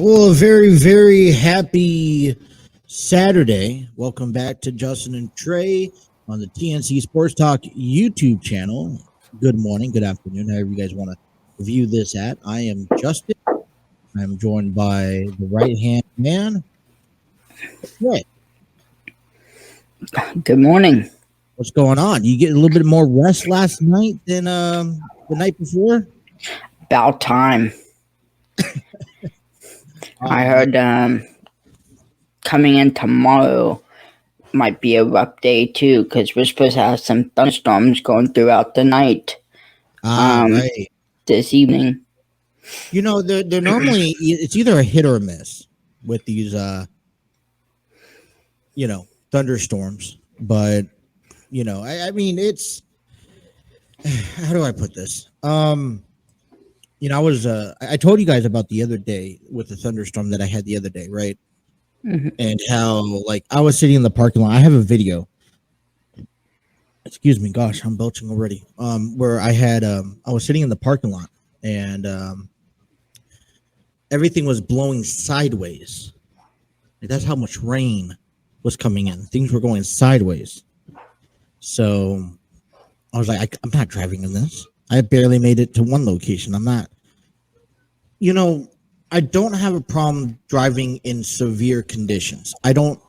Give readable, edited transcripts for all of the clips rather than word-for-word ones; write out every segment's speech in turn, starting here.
Well, a very, very happy Saturday. Welcome back to Justin and Trey on the TNC Sports Talk YouTube channel. Good morning, good afternoon, however you guys want to view this at. I am Justin. I'm joined by the right-hand man, Trey. Good morning. What's going on? You get a little bit more rest last night than the night before? About time. I heard coming in tomorrow might be a rough day too, because we're supposed to have some thunderstorms going throughout the night. Right. This evening. You know, they're normally it's either a hit or a miss with these thunderstorms. But I mean, it's how do I put this? I was I told you guys about the other day with the thunderstorm that I had the other day, right? Mm-hmm. And how I was sitting in the parking lot. I have a video. Excuse me, gosh, I'm belching already. Where I had I was sitting in the parking lot and everything was blowing sideways. That's how much rain was coming in. Things were going sideways. So I was like, I'm not driving in this. I barely made it to one location. I'm not, I don't have a problem driving in severe conditions. I don't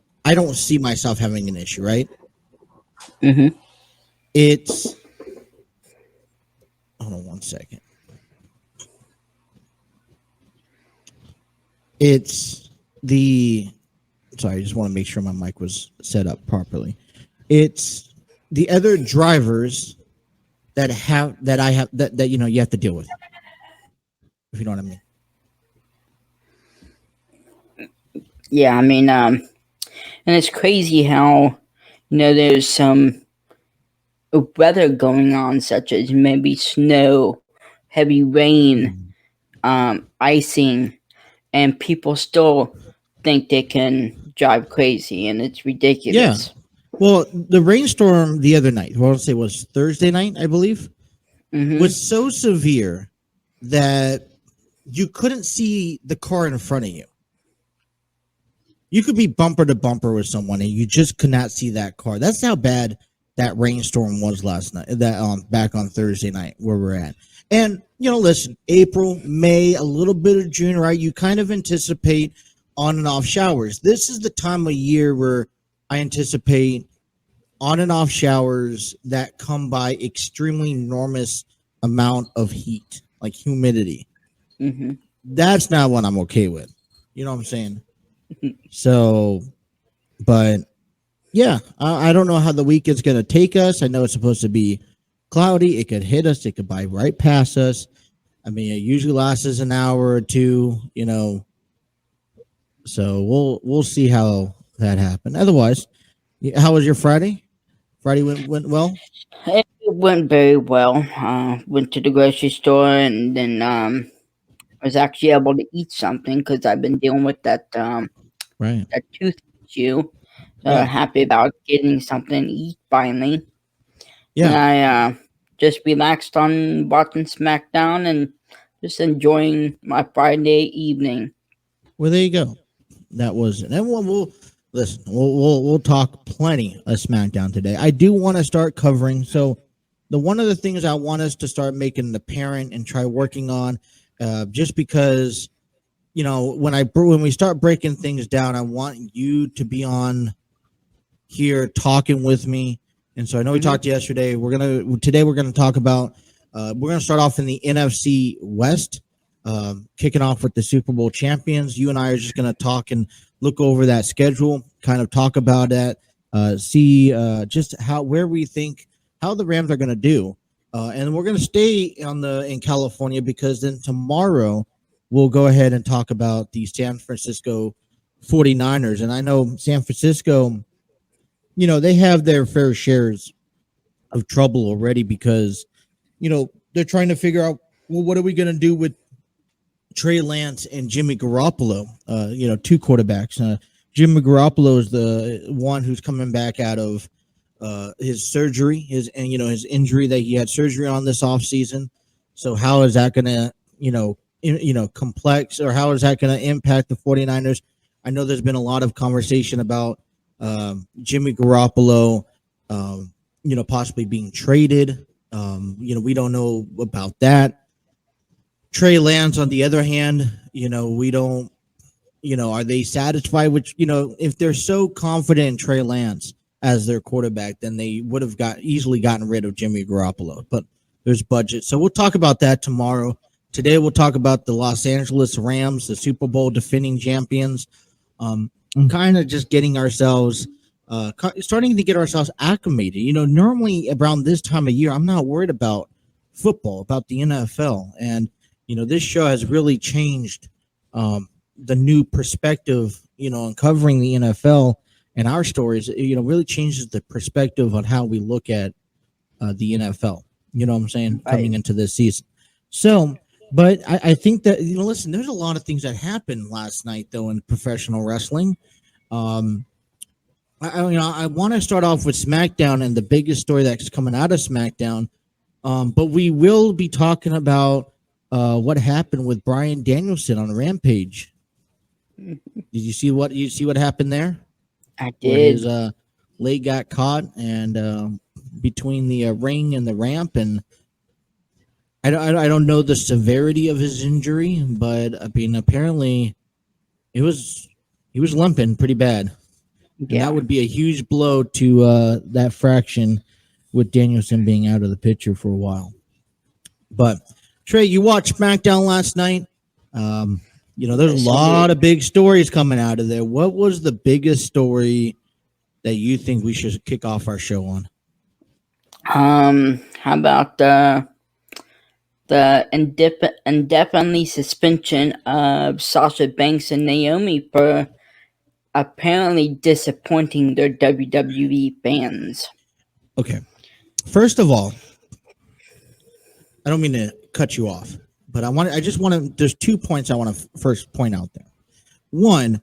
see myself having an issue, right? Mm-hmm. Hold on one second. Sorry, I just want to make sure my mic was set up properly. It's the other drivers that you have to deal with, if you know what I mean. Yeah, I mean, and it's crazy how, there's some weather going on, such as maybe snow, heavy rain, icing, and people still think they can drive crazy, and it's ridiculous. Yeah. Well, the rainstorm the other night, well, I'll say it was Thursday night, I believe, was so severe that you couldn't see the car in front of you. You could be bumper to bumper with someone, and you just could not see that car. That's how bad that rainstorm was last night, back on Thursday night where we're at. And, listen, April, May, a little bit of June, right? You kind of anticipate on and off showers. This is the time of year where I anticipate on and off showers that come by extremely enormous amount of heat, like humidity. Mm-hmm. That's not what I'm okay with. You know what I'm saying? So, but yeah, I don't know how the weekend's going to take us. I know it's supposed to be cloudy. It could hit us. It could buy right past us. I mean, it usually lasts us an hour or two, so we'll see how that happened. Otherwise, how was your Friday? Friday went well? It went very well. Went to the grocery store, and then I was actually able to eat something because I've been dealing with that that tooth issue. Happy about getting something to eat finally. Yeah. And I just relaxed on watching SmackDown and just enjoying my Friday evening. Well, there you go. That was it. And we'll talk plenty of SmackDown today. I do want to start covering. So one of the things I want us to start making apparent and try working on, just because, when we start breaking things down, I want you to be on here talking with me. And so I know we talked yesterday. Today we're gonna talk about. We're gonna start off in the NFC West, kicking off with the Super Bowl champions. You and I are just gonna talk and look over that schedule, kind of talk about that, see just where we think how the Rams are gonna do, and we're gonna stay in California because then tomorrow we'll go ahead and talk about the San Francisco 49ers. And I know San Francisco, they have their fair shares of trouble already because, they're trying to figure out, well, what are we going to do with Trey Lance and Jimmy Garoppolo, two quarterbacks. Jimmy Garoppolo is the one who's coming back out of his surgery, his injury that he had surgery on this offseason. So how is that going to, complex, or how is that going to impact the 49ers? I know there's been a lot of conversation about Jimmy Garoppolo, possibly being traded. We don't know about that. Trey Lance, on the other hand, we don't, are they satisfied with, if they're so confident in Trey Lance as their quarterback, then they would have easily gotten rid of Jimmy Garoppolo. But there's budget. So we'll talk about that tomorrow. Today we'll talk about the Los Angeles Rams, the Super Bowl defending champions. I'm kind of just getting ourselves, starting to get ourselves acclimated. Normally around this time of year, I'm not worried about football, about the NFL. And, this show has really changed the new perspective, on covering the NFL and our stories, really changes the perspective on how we look at the NFL. You know what I'm saying? Right. Coming into this season. So, but I think that, listen, there's a lot of things that happened last night, though, in professional wrestling. I want to start off with SmackDown and the biggest story that's coming out of SmackDown. But we will be talking about what happened with Bryan Danielson on Rampage. Did you see what happened there? I did. Where his leg got caught and between the ring and the ramp, and I don't know the severity of his injury, but I mean apparently he was limping pretty bad. Yeah. And that would be a huge blow to that fraction with Danielson being out of the picture for a while. But Trey, you watched SmackDown last night. There's a lot of big stories coming out of there. What was the biggest story that you think we should kick off our show on? How about the indefinitely suspension of Sasha Banks and Naomi for apparently disappointing their WWE fans? Okay. First of all, I don't mean to cut you off, but there's 2 points I want to first point out there. One,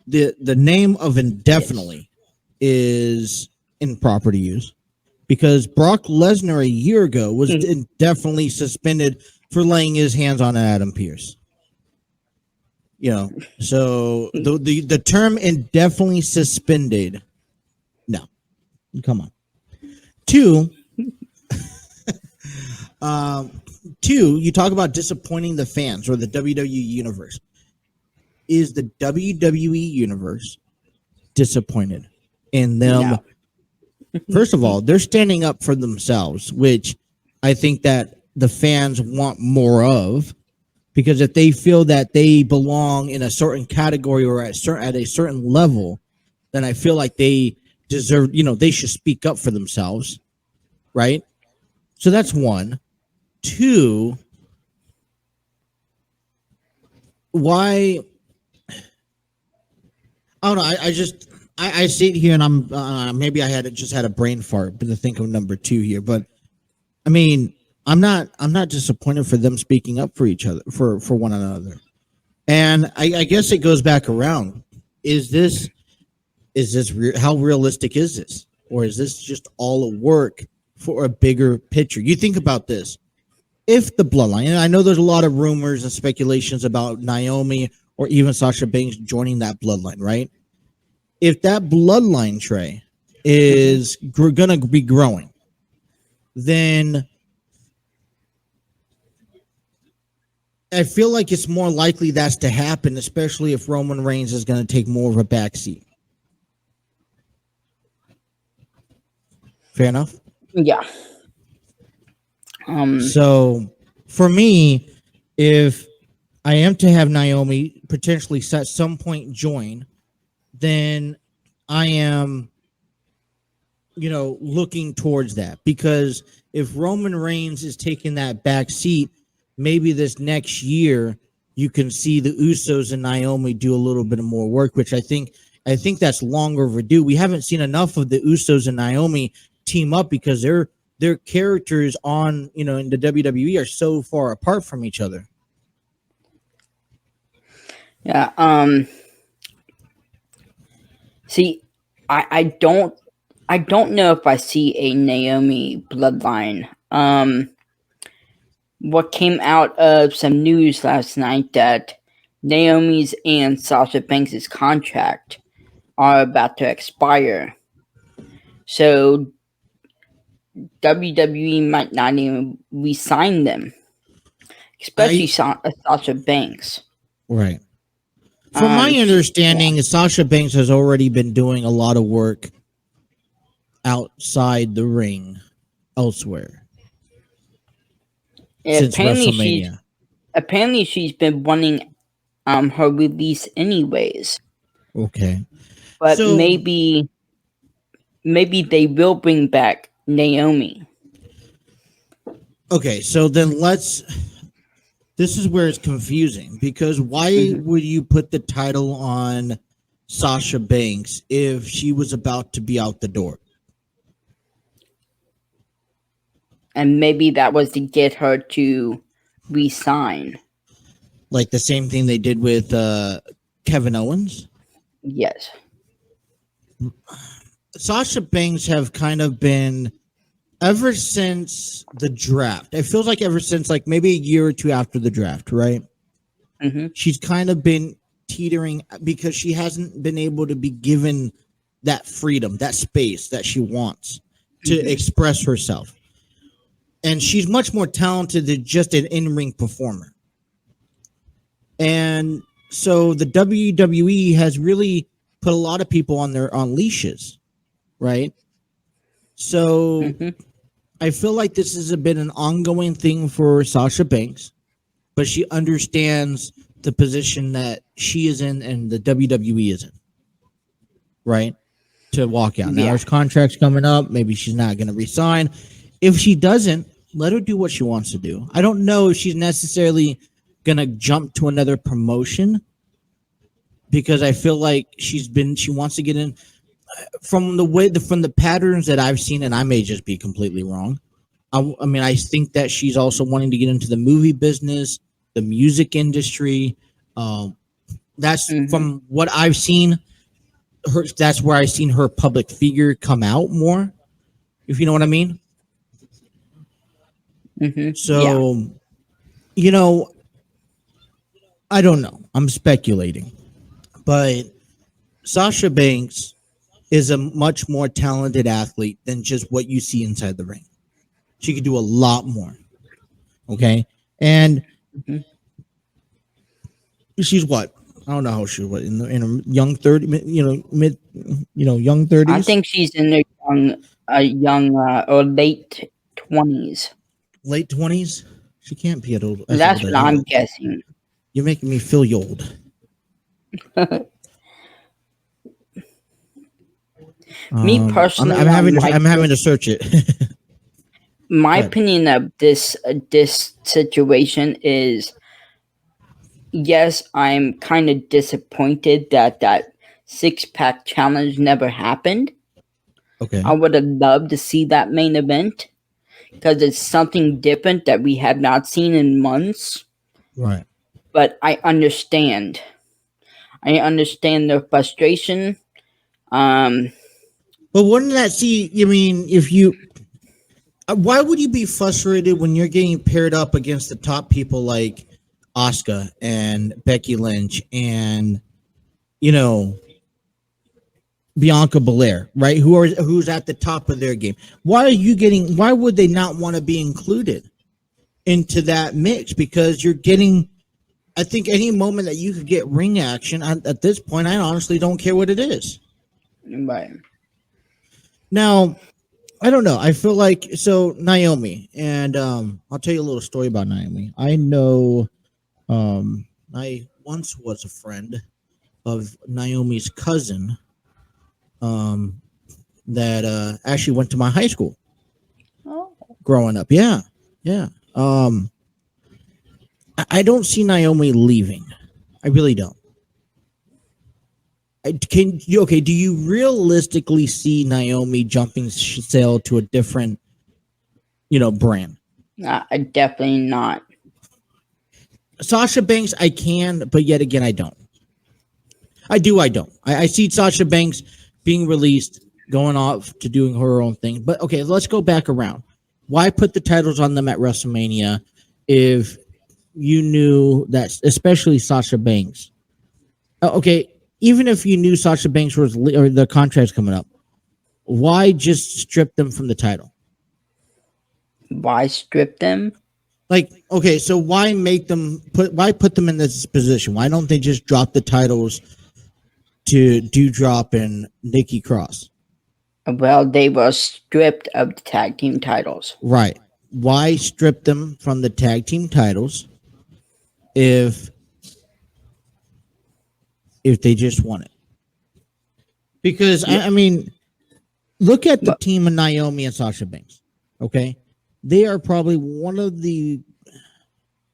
the name of indefinitely is improper to use, because Brock Lesnar a year ago was indefinitely suspended for laying his hands on Adam Pearce. So the term indefinitely suspended, no, come on. Two, you talk about disappointing the fans or the WWE universe. Is the WWE universe disappointed in them? No. First of all, they're standing up for themselves, which I think that the fans want more of, because if they feel that they belong in a certain category or at a certain level, then I feel like they deserve, they should speak up for themselves, right? So that's one. Two, why? I don't know. I sit here and I'm maybe I just had a brain fart, but to think of number two here. But I mean, I'm not disappointed for them speaking up for each other, for one another. And I guess it goes back around. Is this how realistic is this? Or is this just all a work for a bigger picture? You think about this. If the bloodline, and I know there's a lot of rumors and speculations about Naomi or even Sasha Banks joining that bloodline, right? If that bloodline, Trey, is going to be growing, then I feel like it's more likely that's to happen, especially if Roman Reigns is going to take more of a backseat. Fair enough? Yeah. So for me, if I am to have Naomi potentially at some point join, then I am, looking towards that, because if Roman Reigns is taking that back seat, maybe this next year you can see the Usos and Naomi do a little bit of more work, which I think that's long overdue. We haven't seen enough of the Usos and Naomi team up because their characters on, in the WWE are so far apart from each other. Yeah. See, I don't know if I see a Naomi bloodline. what came out of some news last night that Naomi's and Sasha Banks' contract are about to expire. So WWE might not even re-sign them, especially Sasha Banks. Right. From my understanding, Sasha Banks has already been doing a lot of work outside the ring elsewhere since WrestleMania. Apparently, she's been wanting her release anyways. Okay. But so, maybe they will bring back Naomi. Okay, so then this is where it's confusing, because why would you put the title on Sasha Banks if she was about to be out the door? And maybe that was to get her to resign. Like the same thing they did with Kevin Owens? Yes. Sasha Banks have kind of been, ever since the draft, it feels like ever since like maybe a year or two after the draft, right? Mm-hmm. She's kind of been teetering because she hasn't been able to be given that freedom, that space that she wants to express herself. And she's much more talented than just an in-ring performer. And so the WWE has really put a lot of people on leashes, right? So I feel like this has been an ongoing thing for Sasha Banks, but she understands the position that she is in and the WWE is in, right? To walk out. Now, her contract's coming up. Maybe she's not going to resign. If she doesn't, let her do what she wants to do. I don't know if she's necessarily going to jump to another promotion, because I feel like she wants to get in from the patterns that I've seen, and I may just be completely wrong. I mean, I think that she's also wanting to get into the movie business, the music industry. That's from what I've seen. That's where I've seen her public figure come out more, if you know what I mean. So, you know, I don't know. I'm speculating. But Sasha Banks is a much more talented athlete than just what you see inside the ring. She could do a lot more. Okay? And she's what? I don't know how she was in her young 30s, young 30s. I think she's in her young or late 20s. Late 20s? She can't be at old. That's what I'm guessing. You're making me feel old. Me personally, I'm having to search it. My opinion of this situation is, yes, I'm kind of disappointed that 6-pack challenge never happened. Okay, I would have loved to see that main event, because it's something different that we have not seen in months. Right. But I understand. Their frustration. But wouldn't that why would you be frustrated when you're getting paired up against the top people like Asuka and Becky Lynch and, Bianca Belair, right? Who's at the top of their game? Why would they not want to be included into that mix? Because you're getting, I think, any moment that you could get ring action at this point, I honestly don't care what it is. Right. Now, I don't know. I feel like, so Naomi, and I'll tell you a little story about Naomi. I know I once was a friend of Naomi's cousin that actually went to my high school growing up. Yeah. I don't see Naomi leaving. I really don't. Do you realistically see Naomi jumping sail to a different, brand? Definitely not. Sasha Banks, I can, but yet again, I don't. I don't. I see Sasha Banks being released, going off to doing her own thing. But okay, let's go back around. Why put the titles on them at WrestleMania? if you knew that, especially Sasha Banks. Okay, even if you knew Sasha Banks was or the contract's coming up, why just strip them from the title? Why strip them? Like, okay, so why put them in this position? Why don't they just drop the titles to Dewdrop and Nikki Cross? Well, they were stripped of the tag team titles. Right. Why strip them from the tag team titles if they just won it? Because I mean, look at the team of Naomi and Sasha Banks. Okay, they are probably one of the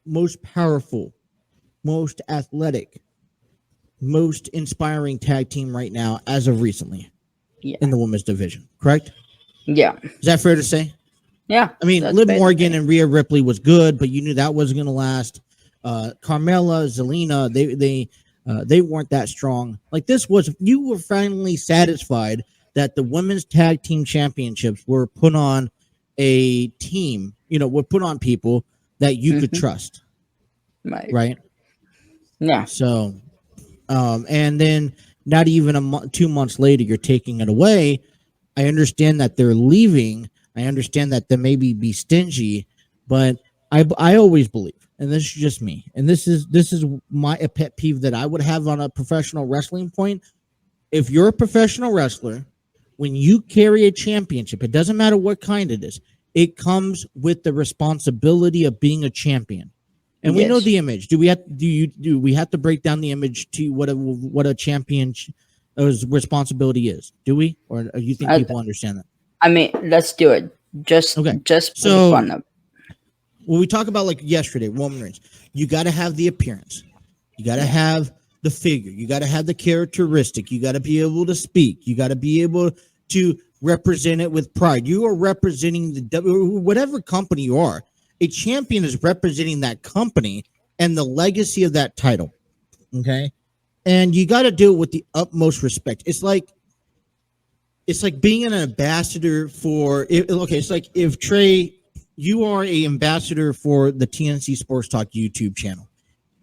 most powerful, most athletic, most inspiring tag team right now as of recently in the women's division. Correct? Yeah. Is that fair to say? Yeah. I mean, Liv Morgan and Rhea Ripley was good, but you knew that wasn't going to last. Carmella, Zelina, they weren't that strong. Like this was, you were finally satisfied that the women's tag team championships were put on a team, were put on people that you could trust. Right. Yeah. So, and then not even 2 months later, you're taking it away. I understand that they're leaving. I understand that they maybe be stingy, but I always believe, and this is just me, and this is a pet peeve that I would have on a professional wrestling point. If you're a professional wrestler, when you carry a championship, it doesn't matter what kind it is, it comes with the responsibility of being a champion. And we know the image. Do we have to break down the image to what a champion's responsibility is? Do we, or do you think people understand that? I mean, let's do it. Just for the fun of it. When we talk about like yesterday, Roman Reigns, you got to have the appearance, you got to have the figure, you got to have the characteristic, you got to be able to speak, you got to be able to represent it with pride. You are representing whatever company you are. A champion is representing that company and the legacy of that title. Okay, and you got to do it with the utmost respect. It's like being an ambassador for. It's like if Trey, you are an ambassador for the TNC Sports Talk YouTube channel.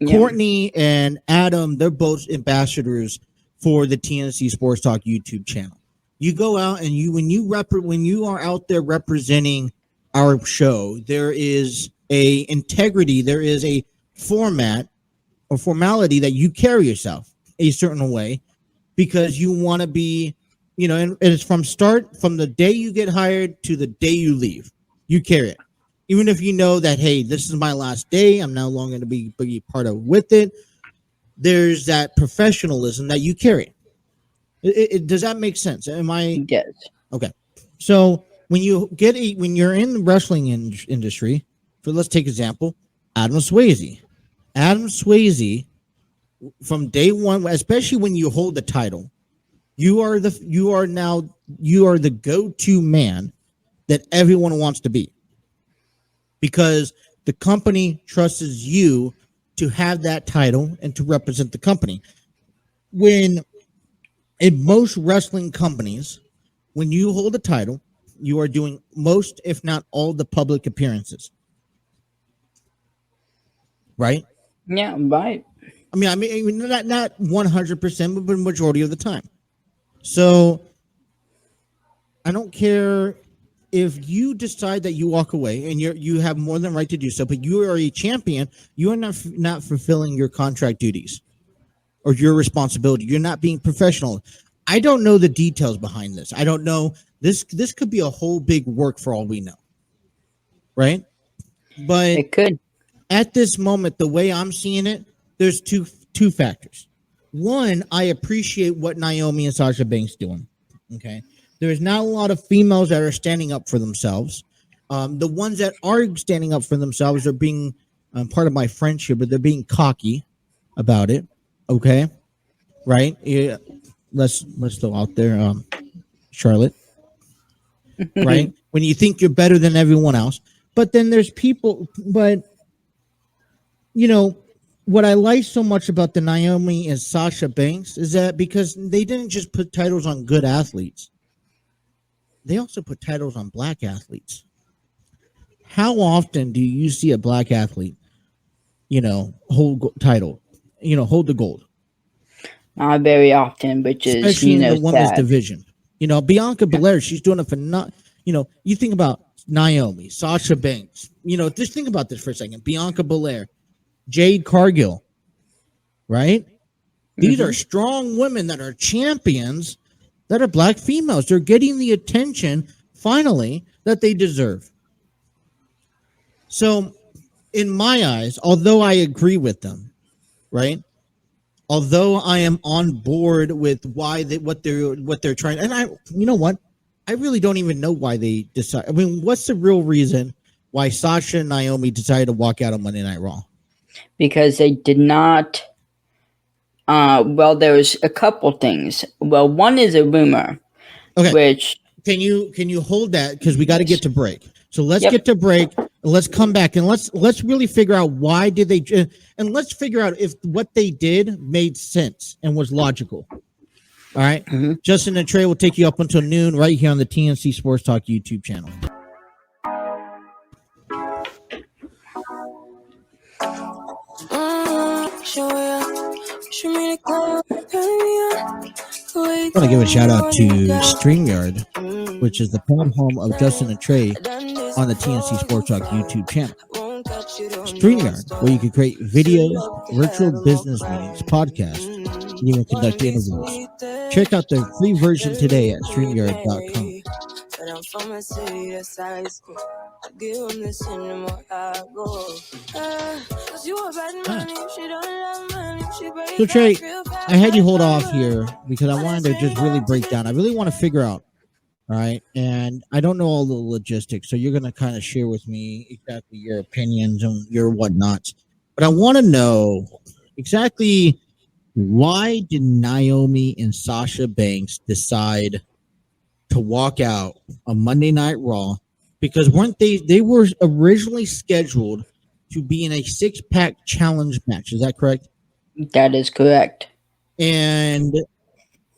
Yeah. Courtney and Adam, they're both ambassadors for the TNC Sports Talk YouTube channel. You go out and when you are out there representing our show, there is a integrity, there is a format or formality that you carry yourself a certain way because you want to be, and it's from the day you get hired to the day you leave, you carry it. Even if you know that, hey, this is my last day, I'm no longer going to be part of with it. There's that professionalism that you carry. Does that make sense? Am I? Yes. Okay. So when you're in the wrestling industry, let's take example, Adam Swayze. Adam Swayze, from day one, especially when you hold the title, you are the go-to man that everyone wants to be. Because the company trusts you to have that title and to represent the company. When in most wrestling companies, when you hold a title, you are doing most, if not all, the public appearances. Right? Yeah, right. I mean, not 100%, but the majority of the time. So I don't care if you decide that you walk away, and you have more than right to do so, but you are a champion, you are not fulfilling your contract duties or your responsibility. You're not being professional. I don't know the details behind this. I don't know. This could be a whole big work for all we know. Right? But it could. At this moment, the way I'm seeing it, there's two factors. One, I appreciate what Naomi and Sasha Banks doing. Okay. There's not a lot of females that are standing up for themselves. The ones that are standing up for themselves are being part of my friendship, but they're being cocky about it. Okay, right? Yeah. Let's throw out there, Charlotte. Right? When you think you're better than everyone else, but then there's people. But what I like so much about the Naomi and Sasha Banks is that because they didn't just put titles on good athletes. They also put titles on black athletes. how often do you see a black athlete, hold title, hold the gold? Not very often, which is, Especially in the women's sad. division. Bianca Belair, she's doing it for not, you think about Naomi, Sasha Banks, just think about this for a second. Bianca Belair, Jade Cargill, right? These are strong women that are champions that are black females. They're getting the attention, finally, that they deserve. So, in my eyes, although I agree with them, right? Although I am on board with what they're trying, and you know what? I really don't even know why they decide. I mean, what's the real reason why Sasha and Naomi decided to walk out on Monday Night Raw? Because they did not. Well, there's a couple things. Well, one is a rumor. Okay. Which can you hold that, because we got to get to break. So let's get to break. Let's come back and let's really figure out why did they, and let's figure out if what they did made sense and was logical. All right. Justin and Trey will take you up until noon right here on the TNC Sports Talk YouTube channel. I want to give a shout out to StreamYard, which is the proud home of Justin and Trey on the TNC Sports Talk YouTube channel. StreamYard, where you can create videos, virtual business meetings, podcasts, and even conduct interviews. Check out the free version today at StreamYard.com. So Trey, I had you hold off here because I wanted to just really break down. I really want to figure out, all right, and I don't know all the logistics, so you're going to kind of share with me exactly your opinions and your whatnots. But I want to know exactly, why did Naomi and Sasha Banks decide to walk out on Monday Night Raw? Because weren't they were originally scheduled to be in a 6-pack challenge match. Is that correct? That is correct. And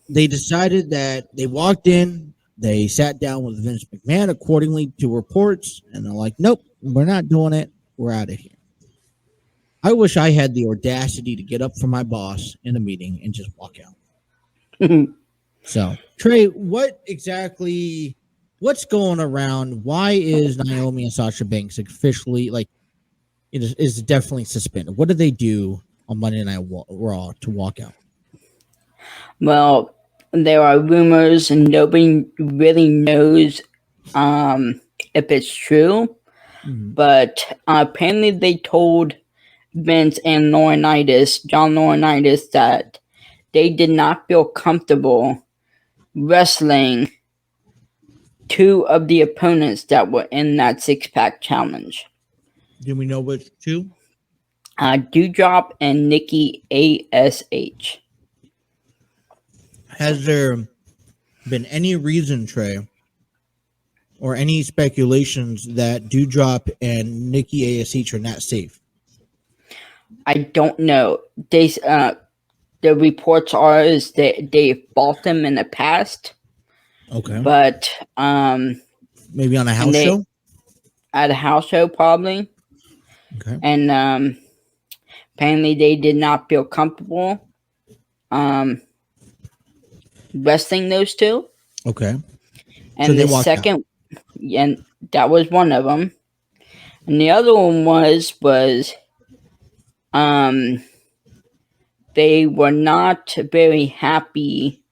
they decided that they walked in, they sat down with Vince McMahon accordingly to reports, and they're like, nope, we're not doing it. We're out of here. I wish I had the audacity to get up from my boss in a meeting and just walk out. So, Trey, what's going around? Why is Naomi and Sasha Banks officially, is definitely suspended? What did they do on Monday Night Raw to walk out? Well, there are rumors and nobody really knows if it's true. But apparently they told Vince and John Laurinaitis, that they did not feel comfortable wrestling two of the opponents that were in that 6-pack challenge. Do we know which two? Doudrop and Nikki ASH. Has there been any reason, Trey, or any speculations that Doudrop and Nikki ASH are not safe? I don't know. The reports are is that they fought them in the past. Okay. But maybe on a house show? At a house show, probably. Okay. And apparently they did not feel comfortable wrestling those two. Okay. And so the second, and that was one of them. And the other one was they were not very happy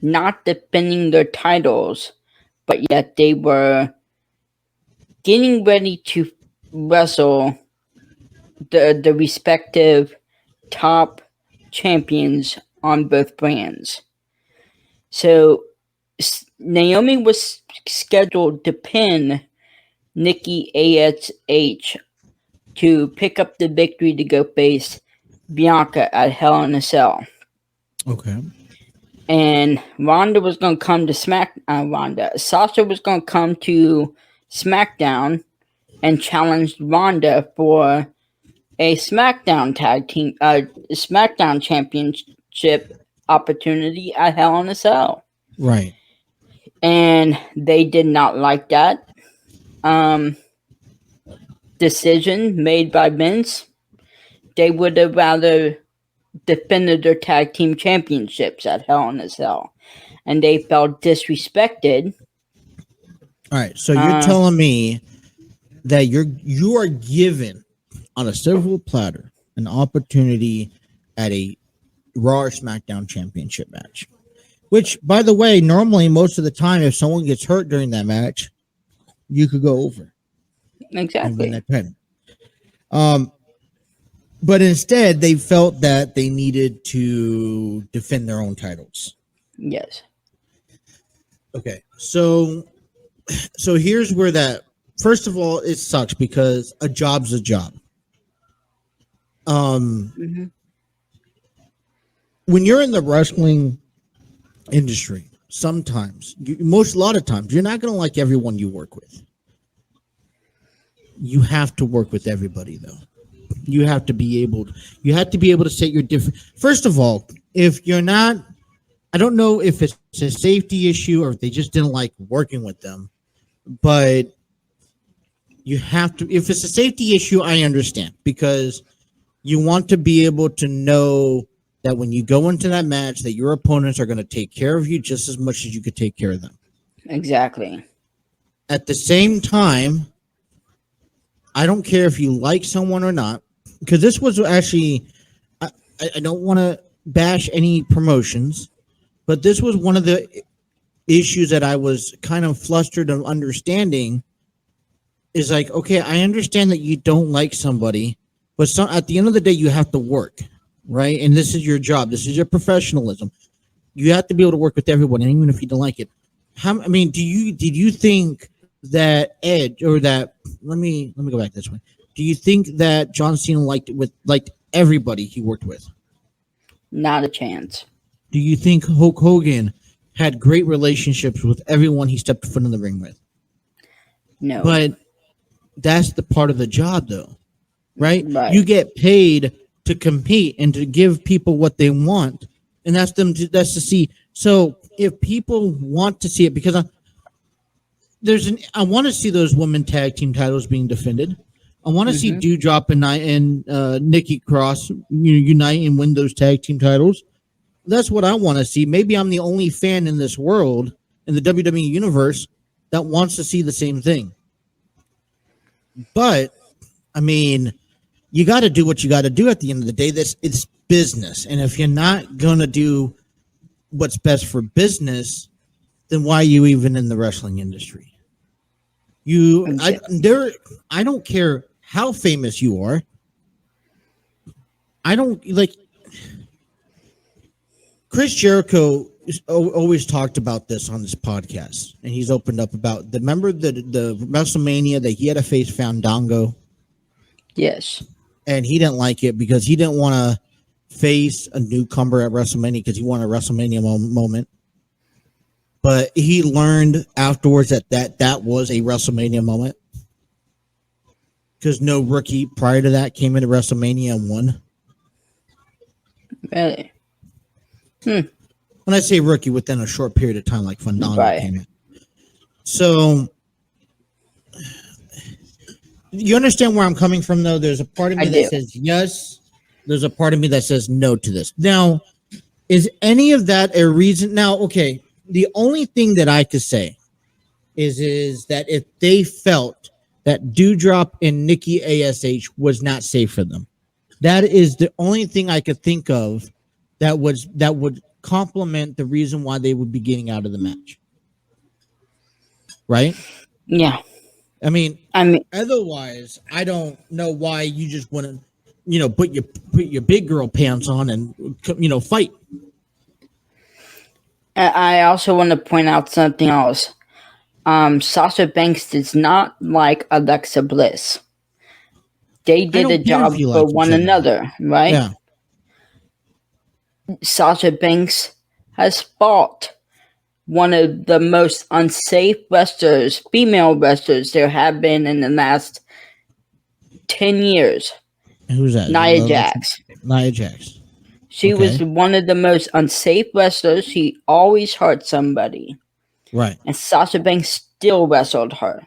not defending their titles, but yet they were getting ready to wrestle the respective top champions on both brands. So Naomi was scheduled to pin Nikki ASH to pick up the victory to go face Bianca at Hell in a Cell. Okay. And Sasha was going to come to SmackDown and challenge Ronda for a SmackDown tag team, SmackDown championship opportunity at Hell in a Cell. Right. And they did not like that. decision made by Vince, they would have rather defended their tag team championships at Hell in a Cell, and they felt disrespected. All right, so you're telling me that you are given on a silver platter an opportunity at a Raw or SmackDown championship match, which, by the way, normally most of the time, if someone gets hurt during that match, you could go over exactly and win that title. But instead, they felt that they needed to defend their own titles. Yes. Okay, so here's where that. First of all, it sucks because a job's a job. When you're in the wrestling industry, sometimes, a lot of times, you're not going to like everyone you work with. You have to work with everybody, though. You have to be able to set your different. First of all, if you're not, I don't know if it's a safety issue or if they just didn't like working with them, but you have to. If it's a safety issue, I understand, because you want to be able to know that when you go into that match, that your opponents are going to take care of you just as much as you could take care of them. Exactly. At the same time, I don't care if you like someone or not, because this was actually, I don't want to bash any promotions, but this was one of the issues that I was kind of flustered of understanding. Is like, okay, I understand that you don't like somebody, but at the end of the day, you have to work, right? And this is your job. This is your professionalism. You have to be able to work with everyone, and even if you don't like it. Did you think that Edge or that? Let me go back this way. Do you think that John Cena liked everybody he worked with? Not a chance. Do you think Hulk Hogan had great relationships with everyone he stepped foot in the ring with? No. But that's the part of the job, though, right? You get paid to compete and to give people what they want, and that's to see. So if people want to see it, because I want to see those women tag team titles being defended. I want to see Doudrop and Nikki Cross unite and win those tag team titles. That's what I want to see. Maybe I'm the only fan in this world, in the WWE universe, that wants to see the same thing. But, you got to do what you got to do at the end of the day. It's business. And if you're not going to do what's best for business, then why are you even in the wrestling industry? I don't care how famous you are. I don't like Chris Jericho always talked about this on this podcast, and he's opened up about remember the WrestleMania that he had to face Fandango. Yes, and he didn't like it because he didn't want to face a newcomer at WrestleMania because he wanted a WrestleMania moment. But he learned afterwards that was a WrestleMania moment because no rookie prior to that came into WrestleMania and won. Really? When I say rookie, within a short period of time, like Fandango came in. So you understand where I'm coming from, though? There's a part of me that says yes. There's a part of me that says no to this. Now, is any of that a reason? Now, okay, the only thing that I could say is that if they felt that Doudrop and Nikki ASH was not safe for them, that is the only thing I could think of that would complement the reason why they would be getting out of the match. Right? Yeah. Otherwise, I don't know why you just want to, put your big girl pants on and, fight. I also want to point out something else. Sasha Banks does not like Alexa Bliss. They did a job for one another, right? Yeah. Sasha Banks has fought one of the most unsafe wrestlers, female wrestlers there have been in the last 10 years. Who's that? Nia Jax. Nia Jax. She was one of the most unsafe wrestlers. She always hurt somebody. Right. And Sasha Banks still wrestled her.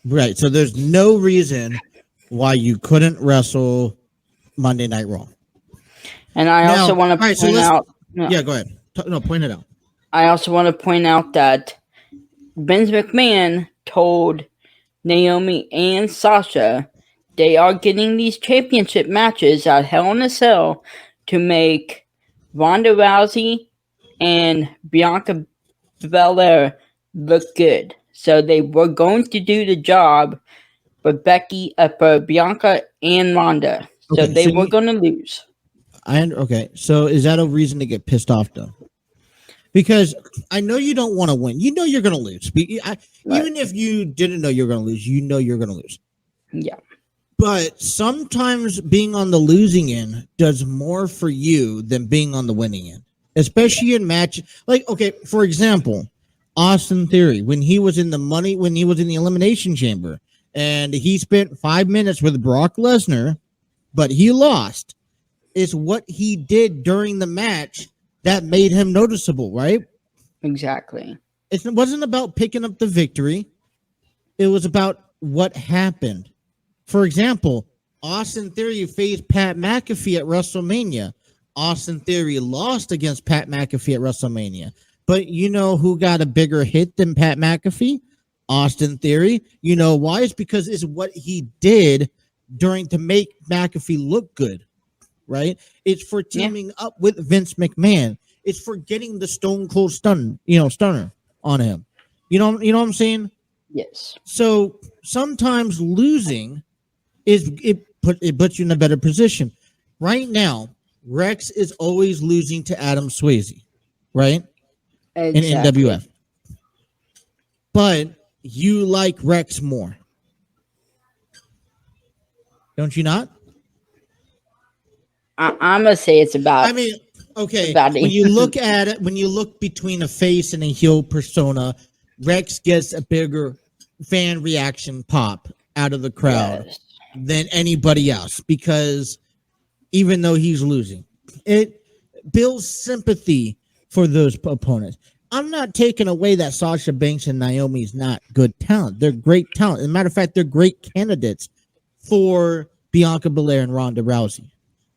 Right. So there's no reason why you couldn't wrestle Monday Night Raw. And I also want to point out. Yeah, go ahead. No, point it out. I also want to point out that Vince McMahon told Naomi and Sasha they are getting these championship matches at Hell in a Cell to make Ronda Rousey and Bianca Belair look good. So they were going to do the job for Bianca and Ronda. So they were going to lose. Okay. So is that a reason to get pissed off though? Because I know you don't want to win. You know you're going to lose. Even if you didn't know you're going to lose, you know you're going to lose. Yeah. But sometimes being on the losing end does more for you than being on the winning end, especially in matches. Like, okay, for example, Austin Theory, when he was in the Elimination Chamber, and he spent 5 minutes with Brock Lesnar, but he lost. It's what he did during the match that made him noticeable, right? Exactly. It wasn't about picking up the victory. It was about what happened. For example, Austin Theory faced Pat McAfee at WrestleMania. Austin Theory lost against Pat McAfee at WrestleMania. But you know who got a bigger hit than Pat McAfee? Austin Theory. You know why? It's because it's what he did to make McAfee look good. Right? It's for teaming up with Vince McMahon. It's for getting the Stone Cold stunner on him. You know what I'm saying? Yes. So sometimes losing it puts you in a better position. Right now, Rex is always losing to Adam Swayze, right? Exactly. In NWF. But you like Rex more. Don't you not? I'm gonna say it's about. I mean, okay. When you look at it, when you look between a face and a heel persona, Rex gets a bigger fan reaction pop out of the crowd than anybody else, because even though he's losing, it builds sympathy for those opponents. I'm not taking away that Sasha Banks and Naomi is not good talent. They're great talent. As a matter of fact, they're great candidates for Bianca Belair and Ronda Rousey.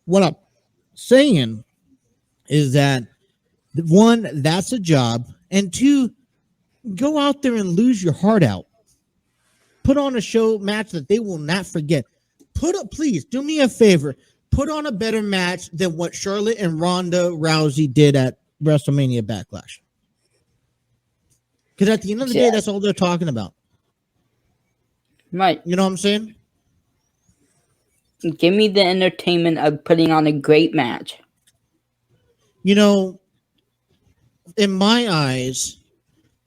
What I'm saying is that, one, that's a job, and two, go out there and lose your heart out. Put on a show match that they will not forget. Please do me a favor. Put on a better match than what Charlotte and Ronda Rousey did at WrestleMania Backlash. Because at the end of the day, that's all they're talking about. Right. You know what I'm saying? Give me the entertainment of putting on a great match. You know, in my eyes,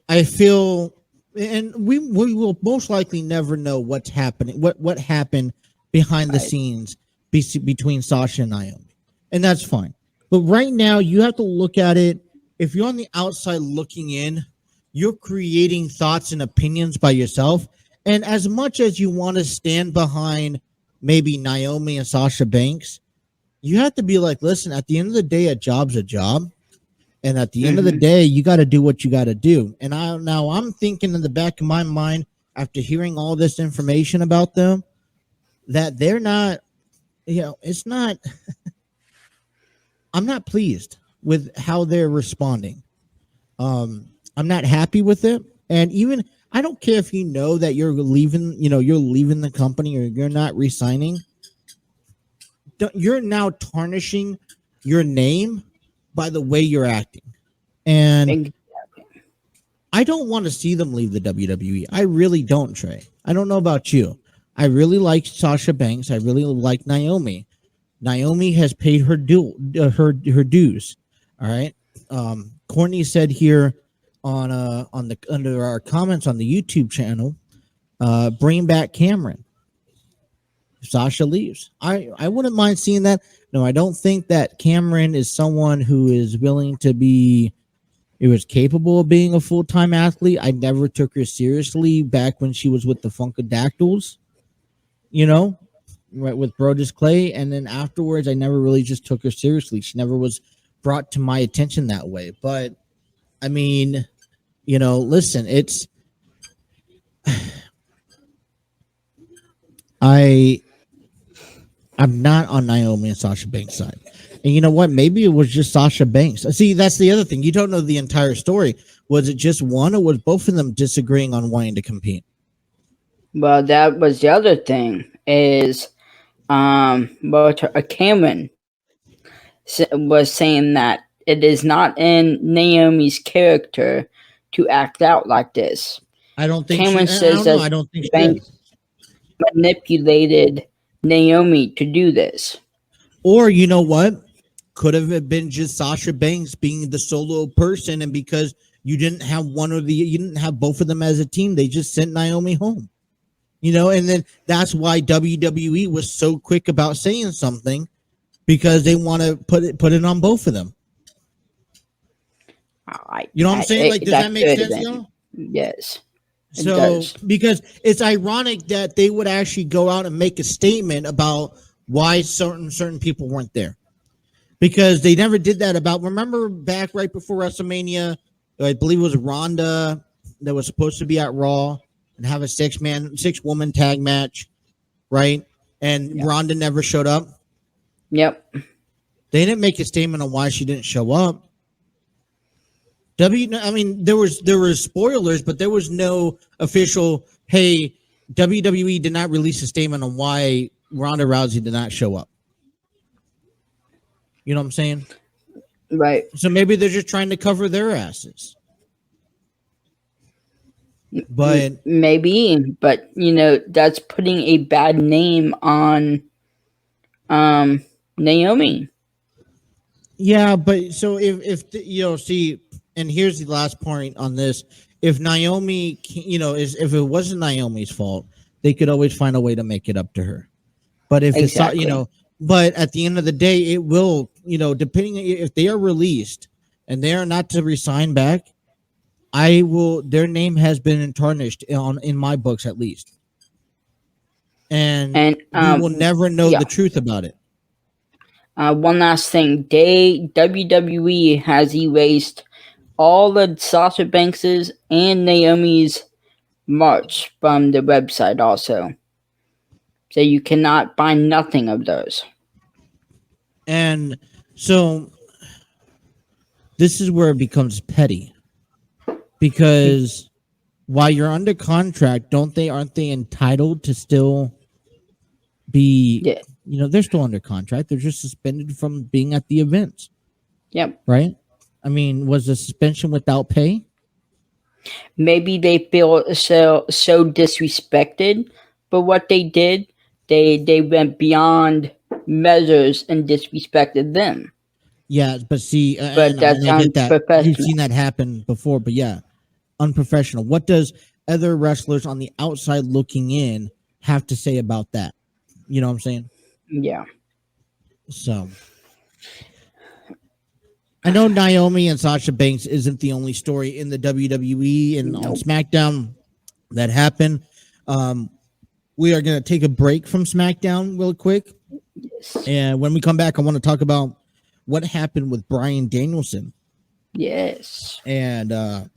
I feel, and we will most likely never know what's happening, what happened behind the scenes between Sasha and Naomi. And that's fine. But right now, you have to look at it. If you're on the outside looking in, you're creating thoughts and opinions by yourself. And as much as you want to stand behind maybe Naomi and Sasha Banks, you have to be like, listen, at the end of the day, a job's a job. And at the end of the day, you got to do what you got to do. And I'm thinking in the back of my mind, after hearing all this information about them, that they're not, it's not, I'm not pleased with how they're responding. I'm not happy with it. And even, I don't care if you know that you're leaving, you're leaving the company or you're not resigning. You're now tarnishing your name by the way you're acting. And I don't want to see them leave the WWE. I really don't, Trey. I don't know about you. I really like Sasha Banks. I really like Naomi. Naomi has paid her dues. All right. Courtney said here under our comments on the YouTube channel, bring back Cameron. Sasha leaves. I wouldn't mind seeing that. No, I don't think that Cameron is someone who is willing to be, it was capable of being a full-time athlete. I never took her seriously back when she was with the Funkadactyls, right, with Brodus Clay. And then afterwards, I never really just took her seriously. She never was brought to my attention that way. But I mean, listen, I'm not on Naomi and Sasha Banks' side. And you know what? Maybe it was just Sasha Banks. See, that's the other thing. You don't know the entire story. Was it just one, or was both of them disagreeing on wanting to compete? Well, that was the other thing. Is but Cameron was saying that it is not in Naomi's character to act out like this. I don't think Cameron she. I says don't know. that I don't think she Banks is. manipulated Naomi to do this. Or you know what? Could have been just Sasha Banks being the solo person, and because you didn't have you didn't have both of them as a team, they just sent Naomi home. You know, and then that's why WWE was so quick about saying something, because they want to put it on both of them. You know what I'm saying? Like, does that make sense, y'all? Yes. So, because it's ironic that they would actually go out and make a statement about why certain people weren't there, because they never did that about. Remember back right before WrestleMania, I believe it was Ronda that was supposed to be at Raw and have a 6-woman tag match, right? And Ronda never showed up. Yep. They didn't make a statement on why she didn't show up. I mean, there were spoilers, but there was no official. Hey, WWE did not release a statement on why Ronda Rousey did not show up. You know what I'm saying? Right. So maybe they're just trying to cover their asses. But maybe, but that's putting a bad name on Naomi. Yeah, but so if see, and here's the last point on this: if Naomi, if it wasn't Naomi's fault, they could always find a way to make it up to her. But if exactly. it's but at the end of the day, it will, depending if they are released and they are not to resign back, their name has been tarnished in my books at least, and we will never know the truth about it. One last thing, WWE has erased all of Sasha Banks's and Naomi's march from the website also. So you cannot find nothing of those. And so this is where it becomes petty. Because while you're under contract, aren't they entitled to still be they're still under contract. They're just suspended from being at the events. Yep. Right? I mean, was the suspension without pay? Maybe they feel so disrespected for what they did. They went beyond measures and disrespected them. Yeah, but see, but that's unprofessional. You've seen that happen before, but yeah, unprofessional. What does other wrestlers on the outside looking in have to say about that? You know what I'm saying? Yeah. So I know Naomi and Sasha Banks isn't the only story in the WWE and on SmackDown that happened. We are going to take a break from SmackDown real quick. Yes. And when we come back, I want to talk about what happened with Bryan Danielson. Yes. And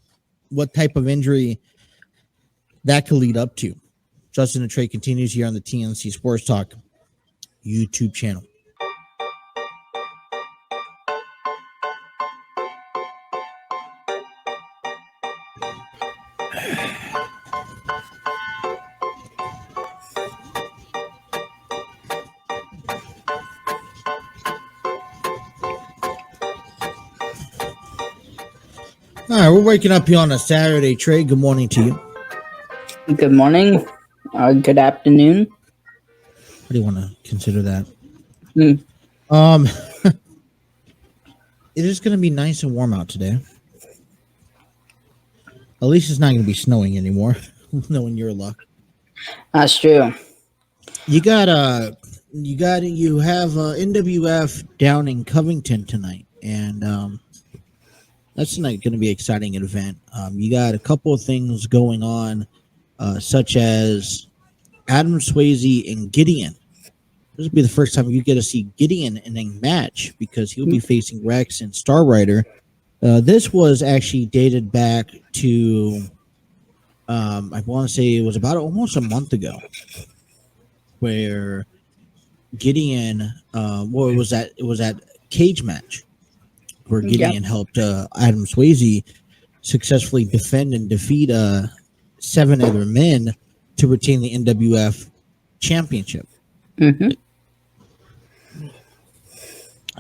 what type of injury that could lead up to. Justin and Trey continues here on the TNC Sports Talk YouTube channel. All right, we're waking up here on a Saturday. Trey, good morning to you. Good morning. Good afternoon. How do you want to consider that? It is going to be nice and warm out today. At least it's not going to be snowing anymore. Knowing your luck. That's true. You have NWF down in Covington tonight, and that's tonight going to be an exciting event. You got a couple of things going on, such as Adam Swayze and Gideon. This will be the first time you get to see Gideon in a match because he'll be facing Rex and Star Rider. This was actually dated back to, I want to say it was about almost a month ago. where Gideon, what was that? It was that cage match where Gideon helped Adam Swayze successfully defend and defeat 7 other men to retain the NWF championship. Mm-hmm.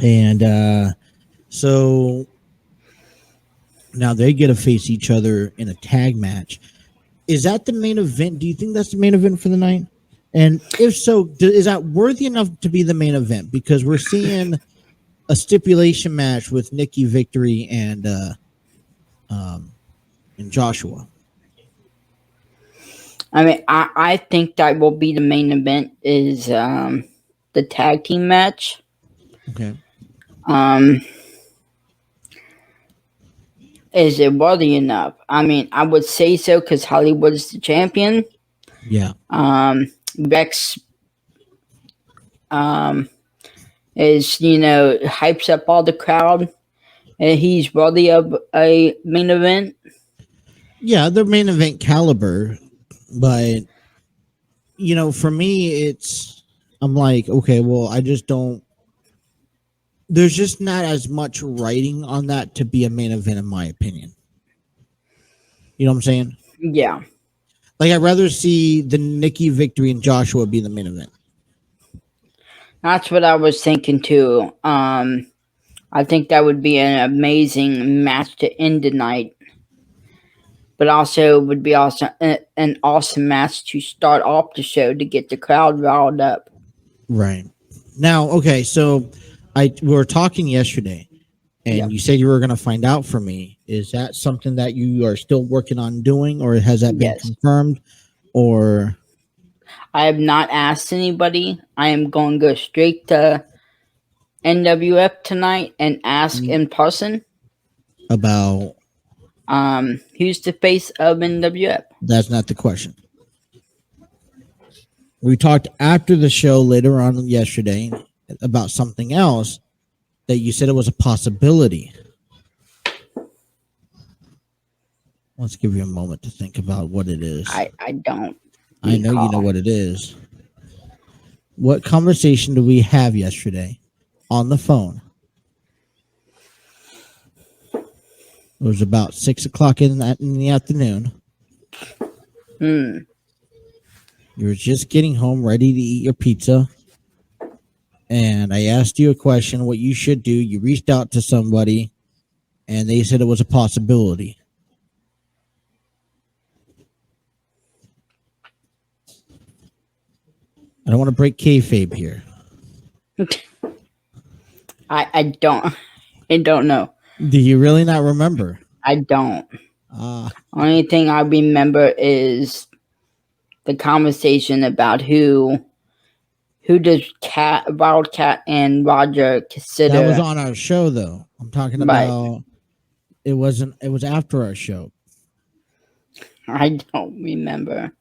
And so now they get to face each other in a tag match. Is that the main event? Do you think that's the main event for the night? And if so, is that worthy enough to be the main event? Because we're seeing a stipulation match with Nikki Victory and Joshua. I mean, I think that will be the main event is the tag team match. Okay. Is it worthy enough? I mean, I would say so because Hollywood is the champion. Yeah. Rex is, hypes up all the crowd. And he's worthy of a main event. Yeah, they're main event caliber. But, for me, I'm like, okay, well, I just don't. There's just not as much writing on that to be a main event, in my opinion. You know what I'm saying? Yeah. Like, I'd rather see the Nikki Victory and Joshua be the main event. That's what I was thinking, too. I think that would be an amazing match to end the night. But also would be also an awesome match to start off the show to get the crowd riled up. Right. Now, okay, so we were talking yesterday, and you said you were going to find out for me. Is that something that you are still working on doing, or has that been confirmed? Or I have not asked anybody. I am going to go straight to NWF tonight and ask in person about who's the face of NWF. That's not the question. We talked after the show later on yesterday about something else that you said it was a possibility. Let's give you a moment to think about what it is. I don't. I know you know what it is. What conversation did we have yesterday on the phone? It was about 6 o'clock in the afternoon. You were just getting home, ready to eat your pizza. And I asked you a question, what you should do. You reached out to somebody, and they said it was a possibility. I don't want to break kayfabe here. I don't know. Do you really not remember? I don't. Only thing I remember is the conversation about who does Wildcat and Roger consider. That was on our show, though. I'm talking about. It wasn't. It was after our show. I don't remember.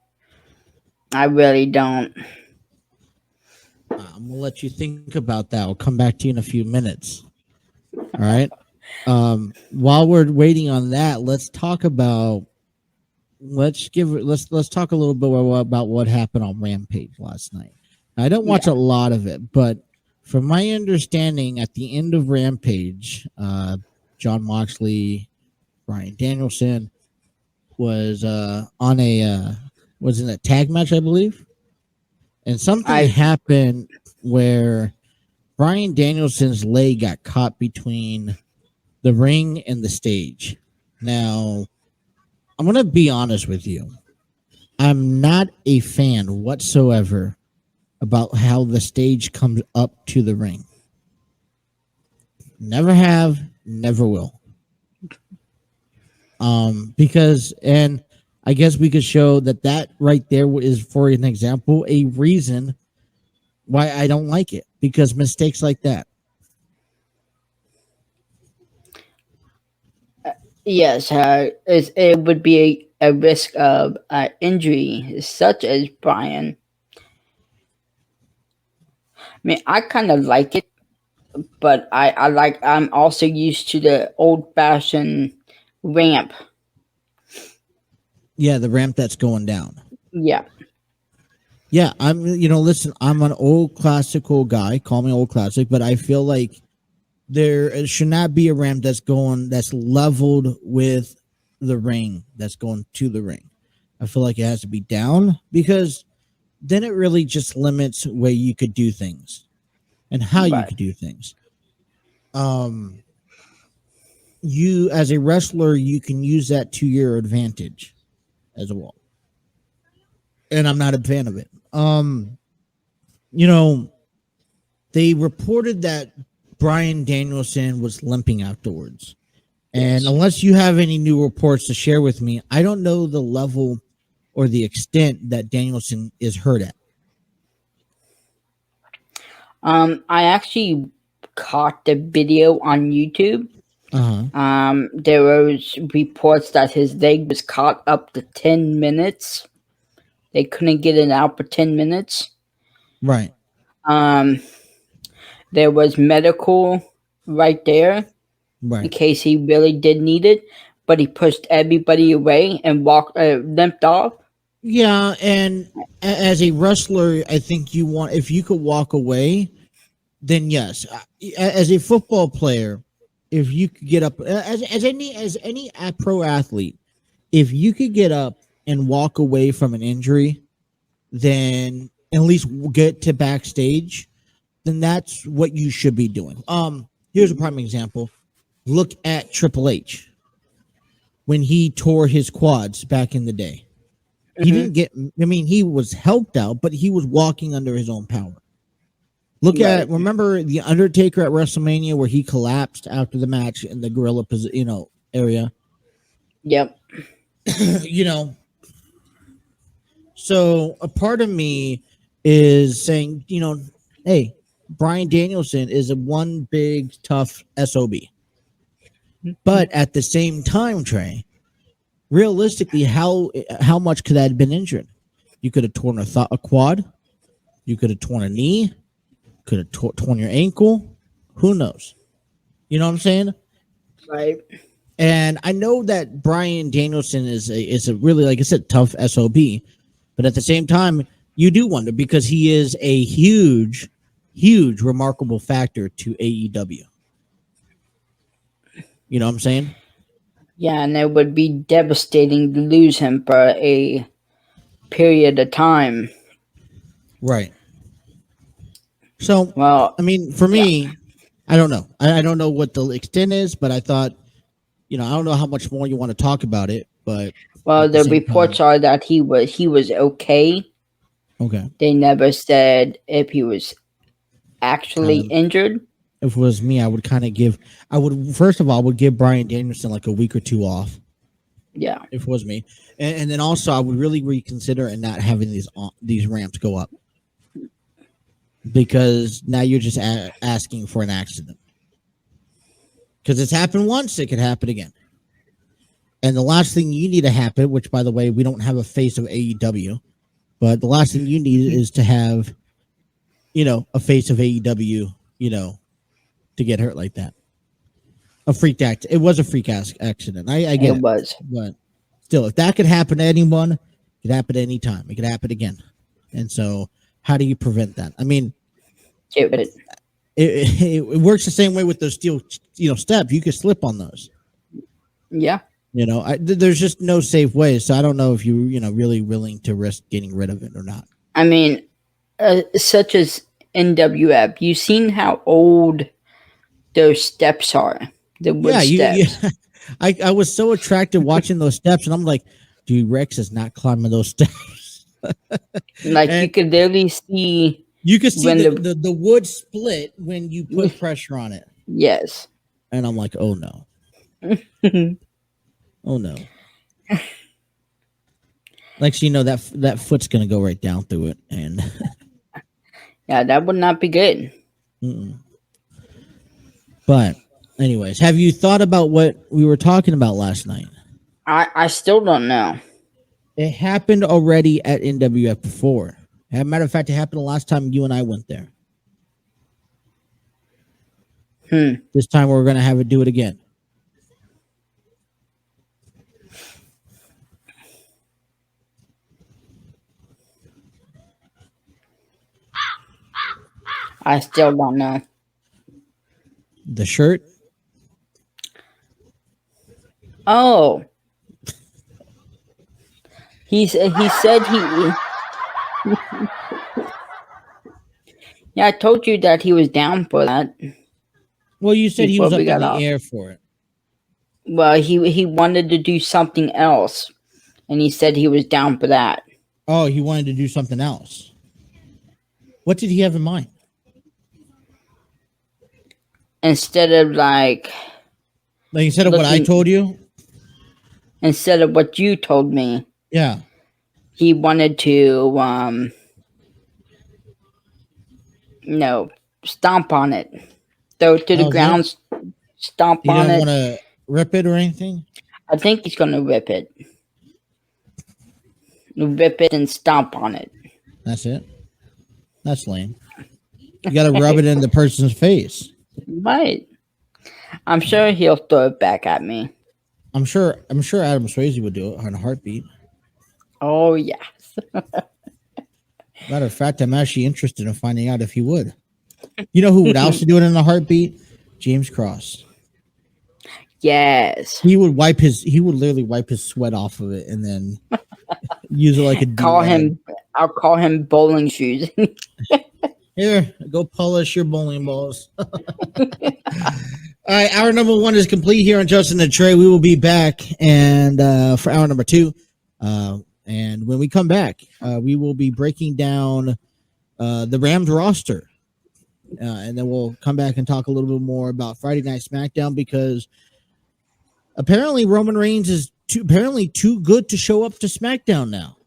I really don't. I'm gonna let you think about that. I'll come back to you in a few minutes. All right. While we're waiting on that, let's talk about. Let's talk a little bit about what happened on Rampage last night. Now, I don't watch a lot of it, but from my understanding, at the end of Rampage, Jon Moxley, Bryan Danielson was on a was in a tag match, I believe. And something happened where Bryan Danielson's leg got caught between the ring and the stage. Now, I'm going to be honest with you. I'm not a fan whatsoever about how the stage comes up to the ring. Never have, never will. Because, and I guess we could show that right there is, for an example, a reason why I don't like it. Because mistakes like that. Yes, it would be a risk of injury, such as Bryan. I mean, I kind of like it, but I'm also used to the old-fashioned ramp. Yeah, the ramp that's going down. Yeah. Yeah, I'm. Listen, I'm an old classical guy. Call me old classic, but I feel like there should not be a ramp that's leveled with the ring that's going to the ring. I feel like it has to be down because then it really just limits where you could do things and how you Right. could do things. Um, you as a wrestler, you can use that to your advantage as well, and I'm not a fan of it. You know, they reported that Brian Danielson was limping afterwards. And Yes. unless you have any new reports to share with me, I don't know the level or the extent that Danielson is hurt at. I actually caught the video on YouTube. There was reports that his leg was caught up to 10 minutes. They couldn't get it out for 10 minutes. Right. Um, there was medical right there in Right. case he really did need it, but he pushed everybody away and limped off. Yeah, and as a wrestler, I think if you could walk away, then yes. As a football player, if you could get up, as any pro athlete, if you could get up and walk away from an injury, then at least get to backstage, then that's what you should be doing. Here's a prime example. Look at Triple H when he tore his quads back in the day. He didn't get. I mean, he was helped out, but he was walking under his own power. Remember the Undertaker at WrestleMania where he collapsed after the match in the gorilla, area. Yep. you know, so a part of me is saying, hey, Brian Danielson is a one big tough SOB. But at the same time, Trey, realistically, how much could that have been injured? You could have torn a quad. You could have torn a knee. Could have torn your ankle. Who knows? You know what I'm saying? Right. And I know that Brian Danielson is a really, like I said, tough SOB. But at the same time, you do wonder because he is a huge, huge, remarkable factor to AEW. You know what I'm saying? Yeah, and it would be devastating to lose him for a period of time. Right. So, Well, I mean, for yeah. me, I don't know. I don't know what the extent is, but I thought, I don't know how much more you want to talk about it, but Well, at the the same time, reports are that he was okay. okay. They never said if he was Kind actually of, injured. if it was me, I would, first of all, I would give Brian Danielson like a week or two off. Yeah. If it was me, and then also I would really reconsider and not having these ramps go up because now you're just asking for an accident. Because it's happened once, it could happen again. And the last thing you need to happen, which by the way, we don't have a face of AEW, but the last thing you need is to have, a face of AEW, to get hurt like that. A freak act. It was a freak accident. I get it. Was. But still, if that could happen to anyone, it could happen at any time. It could happen again. And so, how do you prevent that? I mean, it works the same way with those steel, steps. You could slip on those. Yeah. There's just no safe way. So I don't know if you, really willing to risk getting rid of it or not. I mean, such as NWF, you've seen how old those steps are. The wood steps. Yeah. I was so attracted watching those steps, and I'm like, dude, Rex is not climbing those steps. Like you could literally see. You could see the wood split when you put pressure on it. Yes. And I'm like, oh no. Oh no. Like, that foot's gonna go right down through it, and yeah, that would not be good. But anyways, have you thought about what we were talking about last night? I still don't know. It happened already at NWF before. As a matter of fact, it happened the last time you and I went there. This time we're going to have it do it again. I still don't know. The shirt? Oh. He said he. Yeah, I told you that he was down for that. Well, you said he was up in the air for it. Well, he wanted to do something else, and he said he was down for that. Oh, he wanted to do something else. What did he have in mind? Instead of instead of what I told you? Instead of what you told me. Yeah. He wanted to stomp on it. Throw it to the ground, stomp on it. He didn't want to rip it or anything? I think he's going to rip it. Rip it and stomp on it. That's it? That's lame. You got to rub it in the person's face. Right. I'm sure he'll throw it back at me. I'm sure Adam Swayze would do it on a heartbeat. Oh, yes. Matter of fact, I'm actually interested in finding out if he would. You know who would also do it in a heartbeat? James Cross. Yes. He would literally wipe his sweat off of it and then use it like a I'll call him bowling shoes. Here, go polish your bowling balls. All right, hour number 1 is complete here on Justin and Trey. We will be back and for hour number 2. And when we come back, we will be breaking down the Rams roster. And then we'll come back and talk a little bit more about Friday Night SmackDown because apparently Roman Reigns is too good to show up to SmackDown now,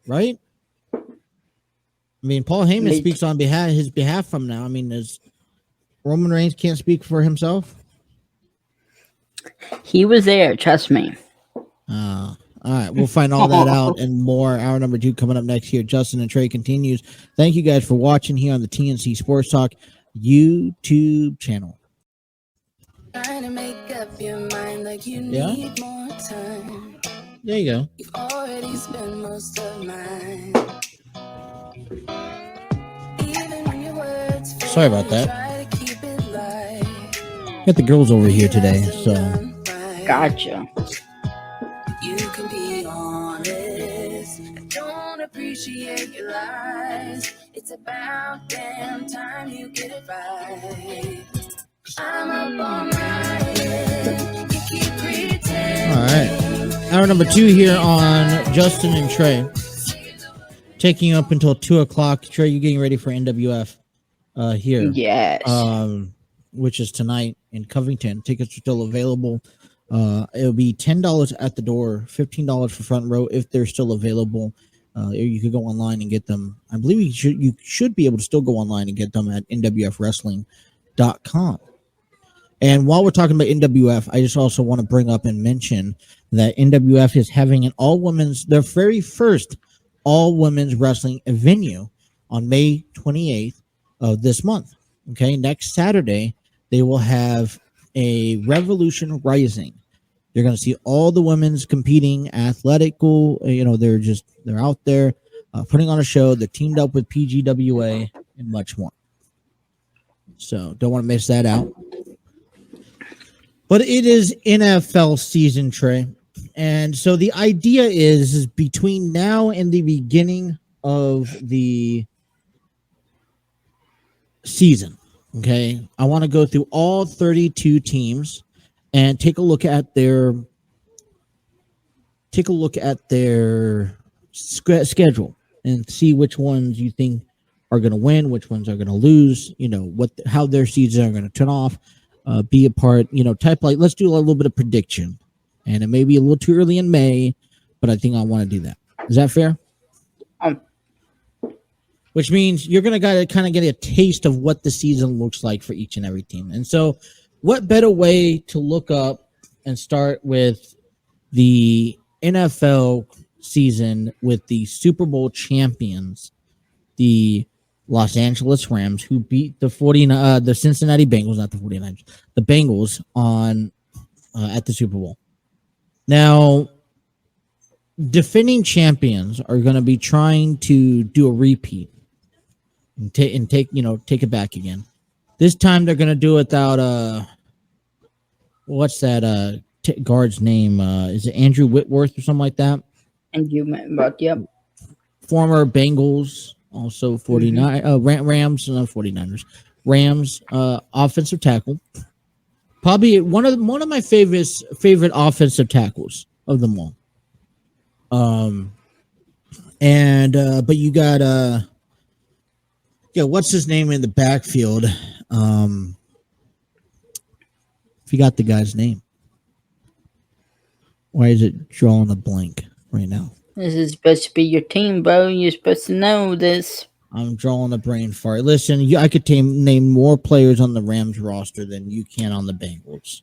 right? I mean, Paul Heyman speaks on his behalf from now. I mean, Roman Reigns can't speak for himself? He was there, trust me. All right, we'll find all that out and more. Hour number 2 coming up next here. Justin and Trey continues. Thank you guys for watching here on the TNC Sports Talk YouTube channel. Trying to make up your mind like you need more time. There you go. You've already spent most of mine. Even when your words fail, sorry about that. try to keep it light. Got the girls over here today, so. Gotcha. You can be honest. I don't appreciate your lies. It's about damn time you get it right. I'm up all night. You keep pretending. All right. Hour number 2 here on Justin and Trey. Taking you up until 2 o'clock. Trey, you getting ready for NWF here. Yes. Which is tonight in Covington. Tickets are still available. It'll be $10 at the door, $15 for front row if they're still available. You could go online and get them. I believe you should be able to still go online and get them at nwfwrestling.com. And while we're talking about NWF, I just also want to bring up and mention that NWF is having their very first all-women's wrestling venue on May 28th of this month. Okay, next Saturday, they will have a Revolution Rising. You're going to see all the women's competing, athletical. They're out there putting on a show. They're teamed up with PGWA and much more. So don't want to miss that out. But it is NFL season, Trey. And so the idea is between now and the beginning of the season, okay, I want to go through all 32 teams and take a look at their schedule and see which ones you think are going to win, which ones are going to lose, how their seasons are going to turn off, be a part, let's do a little bit of prediction. And it may be a little too early in May, but I think I want to do that. Is that fair? Which means you're going to kind of get a taste of what the season looks like for each and every team. And so what better way to look up and start with the NFL season with the Super Bowl champions, the Los Angeles Rams, who beat the Cincinnati Bengals, not the 49ers, the Bengals at the Super Bowl. Now, defending champions are going to be trying to do a repeat and take take it back again. This time they're gonna do it without what's that guard's name? Is it Andrew Whitworth or something like that? And you meant about Former Bengals, also 49 Rams, not 49ers. Rams offensive tackle. Probably one of my favorite offensive tackles of them all. But you got what's his name in the backfield? Forgot the guy's name. Why is it drawing a blank right now? This is supposed to be your team, bro. You're supposed to know this. I'm drawing a brain fart. Listen, I could name more players on the Rams roster than you can on the Bengals.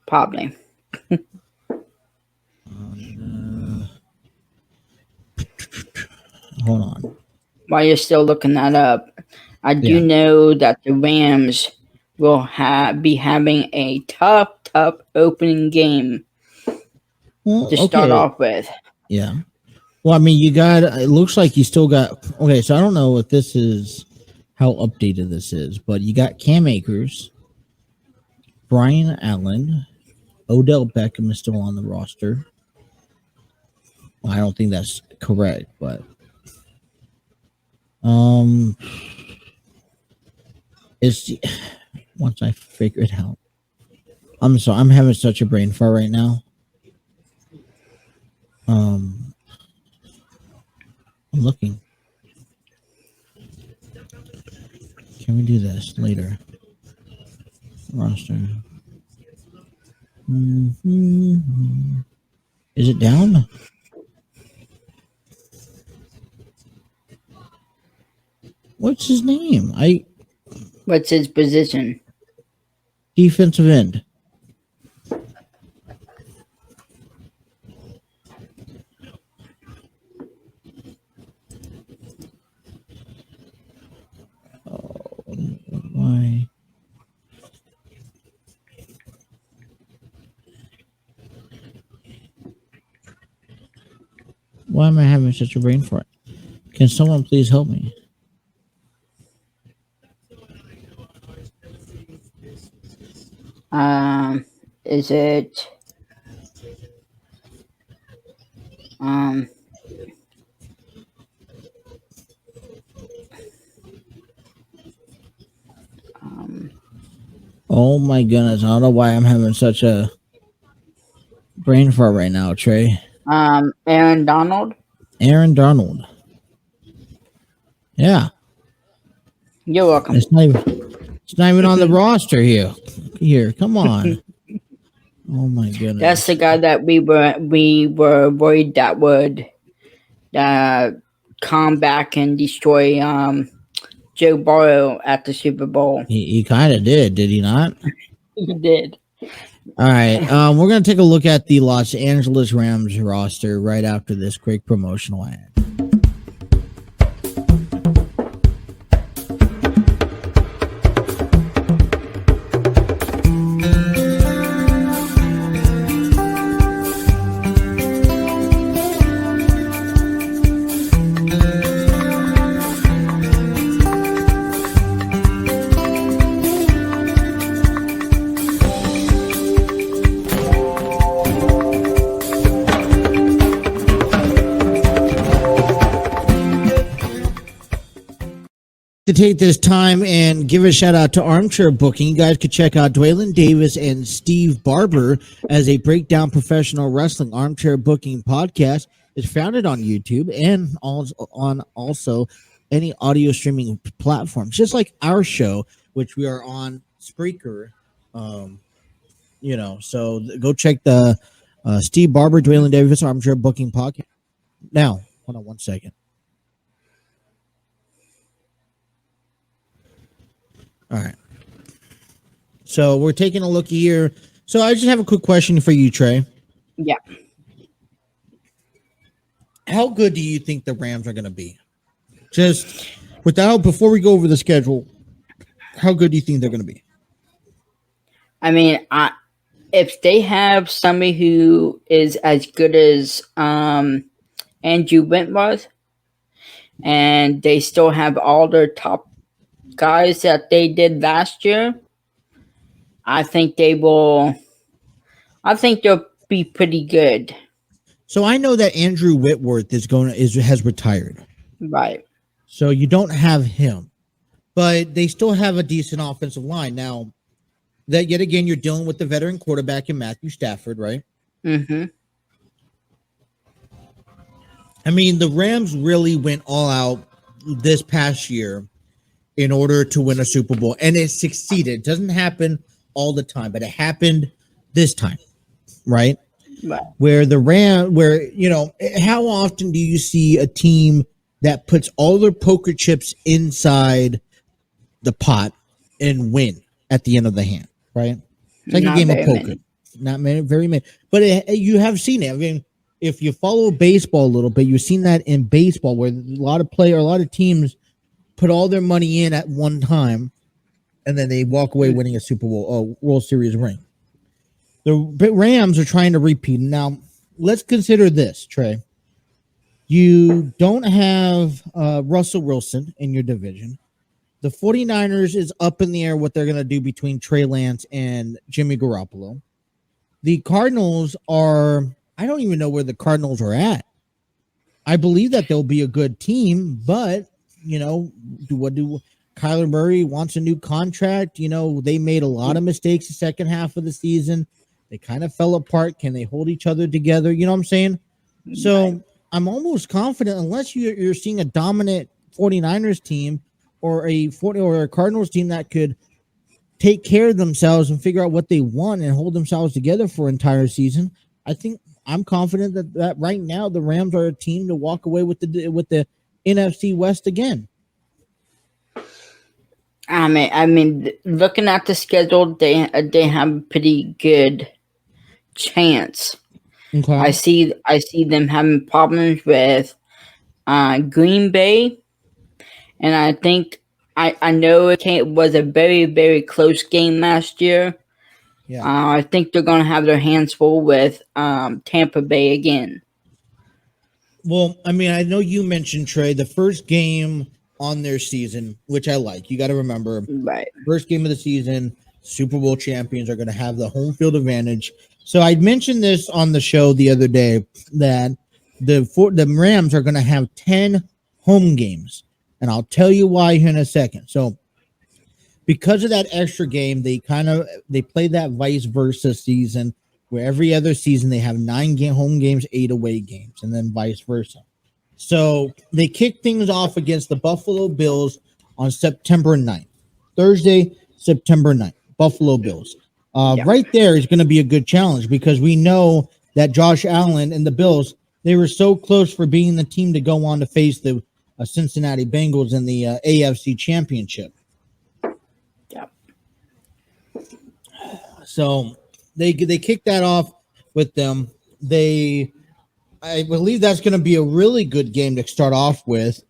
Probably. Hold on. While you're still looking that up, I do know that the Rams will be having a tough opening game to start off with. Yeah. Well, I mean, it looks like you still got, so I don't know if this is how updated this is, but you got Cam Akers, Brian Allen, Odell Beckham is still on the roster. Well, I don't think that's correct, but it's once I figure it out. I'm sorry, I'm having such a brain fart right now. I'm looking. Can we do this later? Roster. Is it down? What's his name? What's his position? Defensive end. Why? Why am I having such a brain fart? Can someone please help me? Is it oh my goodness, I don't know why I'm having such a brain fart right now, Trey. Aaron Donald? Aaron Donald. Yeah. You're welcome. It's not even on the roster here. Here, come on. Oh my goodness. That's the guy that we were worried that would come back and destroy Joe Burrow at the Super Bowl. He kind of did he not? He did. All right. We're going to take a look at the Los Angeles Rams roster right after this quick promotional ad. To take this time and give a shout out to Armchair Booking. You guys could check out Dwaylon Davis and Steve Barber as a breakdown professional wrestling. Armchair Booking podcast is founded on YouTube and also any audio streaming platforms, just like our show, which we are on Spreaker. So go check the Steve Barber, Dwaylon Davis Armchair Booking podcast. Now, hold on one second. All right. So we're taking a look here. So I just have a quick question for you, Trey. Yeah. How good do you think the Rams are going to be? Just before we go over the schedule, how good do you think they're going to be? I mean, if they have somebody who is as good as Andrew Whitworth, and they still have all their top guys that they did last year, I think they will. I think they'll be pretty good. So I know that Andrew Whitworth has retired. Right. So you don't have him, but they still have a decent offensive line. Now, that yet again, you're dealing with the veteran quarterback in Matthew Stafford, right? Mm-hmm. I mean, the Rams really went all out this past year in order to win a Super Bowl, and it succeeded. It doesn't happen all the time, but it happened this time, right? Right. Where how often do you see a team that puts all their poker chips inside the pot and win at the end of the hand, right? It's like Not a game of very poker. many. Not many, very many. But you have seen it. I mean, if you follow baseball a little bit, you've seen that in baseball where a lot of teams put all their money in at one time, and then they walk away winning a Super Bowl or World Series ring. The Rams are trying to repeat. Now, let's consider this, Trey. You don't have Russell Wilson in your division. The 49ers is up in the air what they're going to do between Trey Lance and Jimmy Garoppolo. The Cardinals are, I don't even know where the Cardinals are at. I believe that they'll be a good team, but, Kyler Murray wants a new contract. They made a lot of mistakes the second half of the season. They kind of fell apart. Can they hold each other together? You know what I'm saying? So I'm almost confident, unless you're seeing a dominant 49ers team or a Cardinals team that could take care of themselves and figure out what they want and hold themselves together for an entire season. I'm confident that right now the Rams are a team to walk away with the NFC West again. I mean, looking at the schedule, they have a pretty good chance. Okay. I see them having problems with Green Bay, and I think I know it was a very, very close game last year. Yeah. I think they're going to have their hands full with Tampa Bay again. Well, I mean, I know you mentioned, Trey, the first game on their season, which I like. You got to remember, right? First game of the season, Super Bowl champions are going to have the home field advantage. So I mentioned this on the show the other day that the Rams are going to have 10 home games, and I'll tell you why here in a second. So because of that extra game, they play that vice versa season where every other season they have 9 home games, 8 away games, and then vice versa. So they kick things off against the Buffalo Bills on September 9th. Thursday, September 9th, Buffalo Bills. Right there is going to be a good challenge because we know that Josh Allen and the Bills, they were so close for being the team to go on to face the Cincinnati Bengals in the AFC Championship. Yeah. So they kick that off with them. I believe that's going to be a really good game to start off with.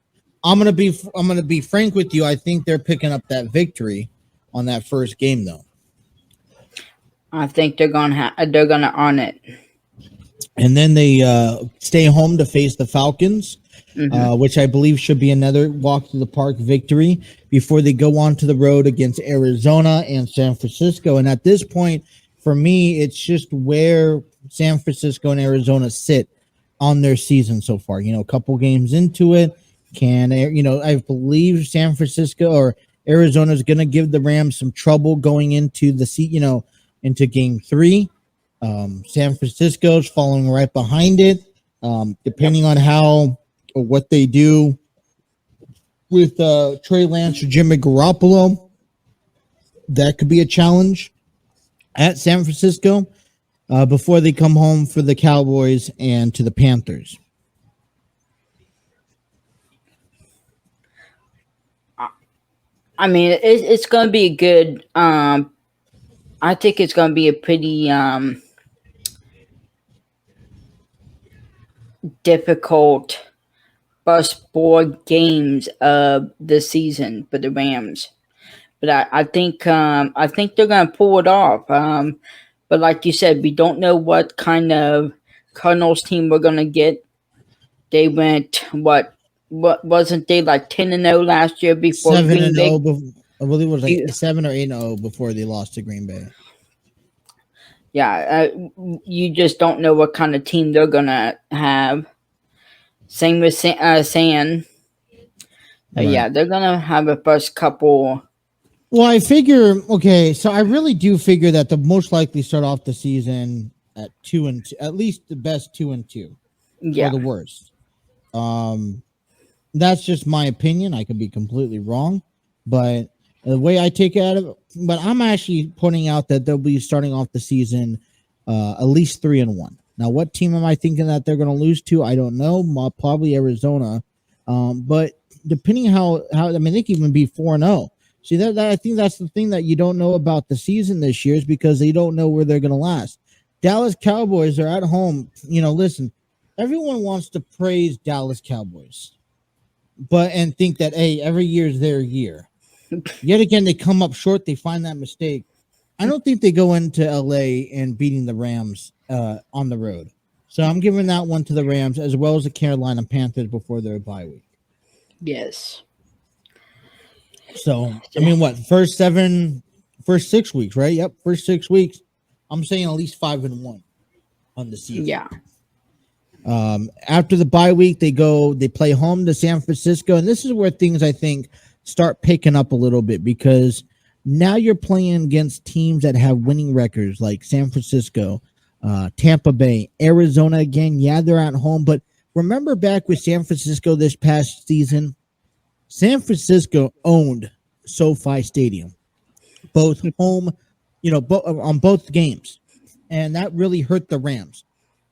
I'm going to be frank with you. I think they're picking up that victory on that first game, though. I think they're gonna earn it. And then they stay home to face the Falcons, which I believe should be another walk to the park victory before they go on to the road against Arizona and San Francisco. And at this point, for me, it's just where San Francisco and Arizona sit on their season so far. A couple games into it, I believe San Francisco or Arizona is going to give the Rams some trouble going into the into game 3. San Francisco's following right behind it. Depending on how or what they do with Trey Lance or Jimmy Garoppolo, that could be a challenge at San Francisco before they come home for the Cowboys and to the Panthers. I mean, it's going to be a good. I think it's going to be a pretty difficult first 4 games of the season for the Rams, but I think they're going to pull it off. But like you said, we don't know what kind of Cardinals team we're going to get. They went wasn't they like 10-0 last year before 7-0? I believe it was like 7 or 8-0 before they lost to Green Bay. Yeah, you just don't know what kind of team they're gonna have. Same with San. Right. Yeah, they're gonna have a first couple. Well, I figure. Okay, so I really do figure that the most likely start off the season at 2-2, at least the best 2-2, Yeah, or the worst. That's just my opinion. I could be completely wrong, but the way I take it out of it, but I'm actually pointing out that they'll be starting off the season at least 3-1. Now, what team am I thinking that they're going to lose to? I don't know. Probably Arizona. But depending how I mean, they could even be 4-0. See, that I think that's the thing that you don't know about the season this year is because they don't know where they're going to last. Dallas Cowboys are at home. Listen, everyone wants to praise Dallas Cowboys, and think that, hey, every year is their year. Yet again, they come up short. They find that mistake. I don't think they go into LA and beating the Rams on the road. So I'm giving that one to the Rams as well as the Carolina Panthers before their bye week. Yes. So, I mean, first 6 weeks, right? Yep, first 6 weeks. I'm saying at least 5-1 on the season. Yeah. After the bye week, they play home to San Francisco, and this is where things I think start picking up a little bit because now you're playing against teams that have winning records like San Francisco, Tampa Bay, Arizona again. Yeah, they're at home, but remember back with San Francisco this past season, San Francisco owned SoFi Stadium, both home, on both games, and that really hurt the Rams.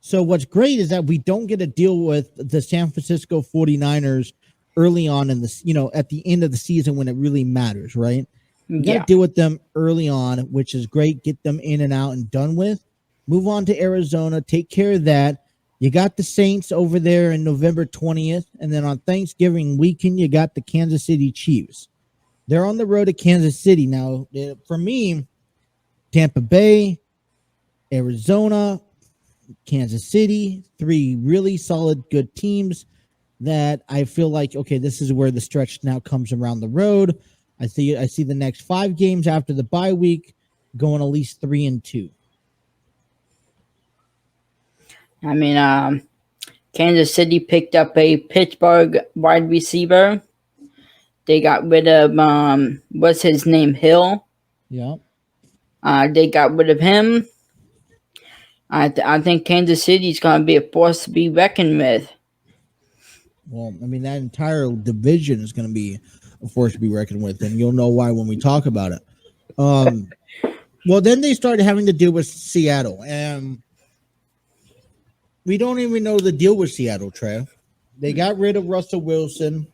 So what's great is that we don't get to deal with the San Francisco 49ers early on in the, at the end of the season when it really matters, right? You got to deal with them early on, which is great. Get them in and out and done with. Move on to Arizona. Take care of that. You got the Saints over there in November 20th. And then on Thanksgiving weekend, you got the Kansas City Chiefs. They're on the road to Kansas City. Now, for me, Tampa Bay, Arizona, Kansas City, 3 really solid, good teams that I feel like, okay, this is where the stretch now comes around the road. I see the next 5 games after the bye week going at least 3-2. I mean, Kansas City picked up a Pittsburgh wide receiver. They got rid of what's his name, Hill. Yeah. They got rid of him. I think Kansas City's going to be a force to be reckoned with. Well, I mean, that entire division is going to be a force to be reckoned with, and you'll know why when we talk about it. Well, then they started having to deal with Seattle, and we don't even know the deal with Seattle, Trey. They got rid of Russell Wilson.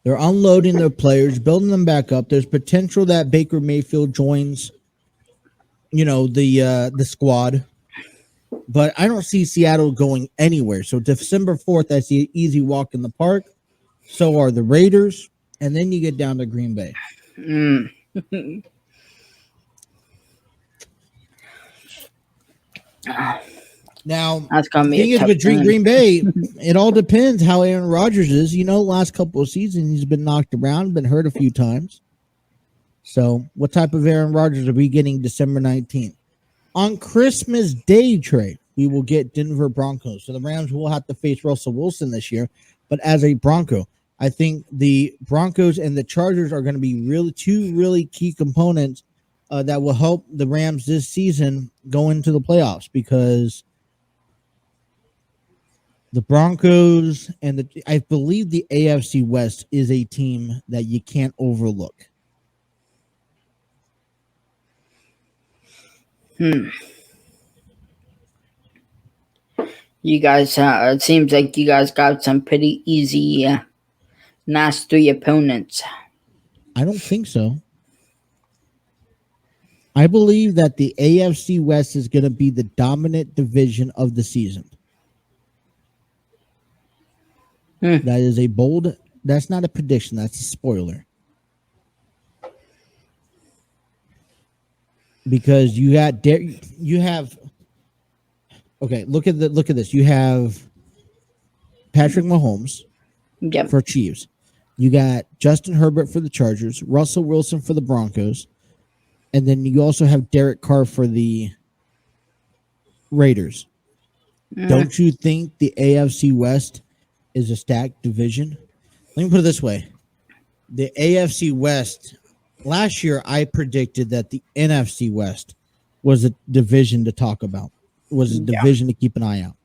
They're unloading their players, building them back up. There's potential that Baker Mayfield joins, the squad. But I don't see Seattle going anywhere. So December 4th, I see an easy walk in the park. So are the Raiders. And then you get down to Green Bay. Now, that's gonna be the thing is with Green Bay, it all depends how Aaron Rodgers is. Last couple of seasons, he's been knocked around, been hurt a few times. So what type of Aaron Rodgers are we getting December 19th? On Christmas Day, Trey, we will get Denver Broncos. So the Rams will have to face Russell Wilson this year. But as a Bronco, I think the Broncos and the Chargers are going to be two really key components that will help the Rams this season go into the playoffs because the Broncos and I believe the AFC West is a team that you can't overlook. You guys, it seems like you guys got some pretty easy, last 3 opponents. I don't think so. I believe that the AFC West is going to be the dominant division of the season. That is a bold. That's not a prediction. That's a spoiler. Because you have. Okay, look at this. You have Patrick Mahomes. Yep. for Chiefs. You got Justin Herbert for the Chargers, Russell Wilson for the Broncos, and then you also have Derek Carr for the Raiders. Don't you think the AFC West is a stacked division? Let me put it this way. The AFC West, last year I predicted that the NFC West was a division to talk about, was a division to keep an eye out.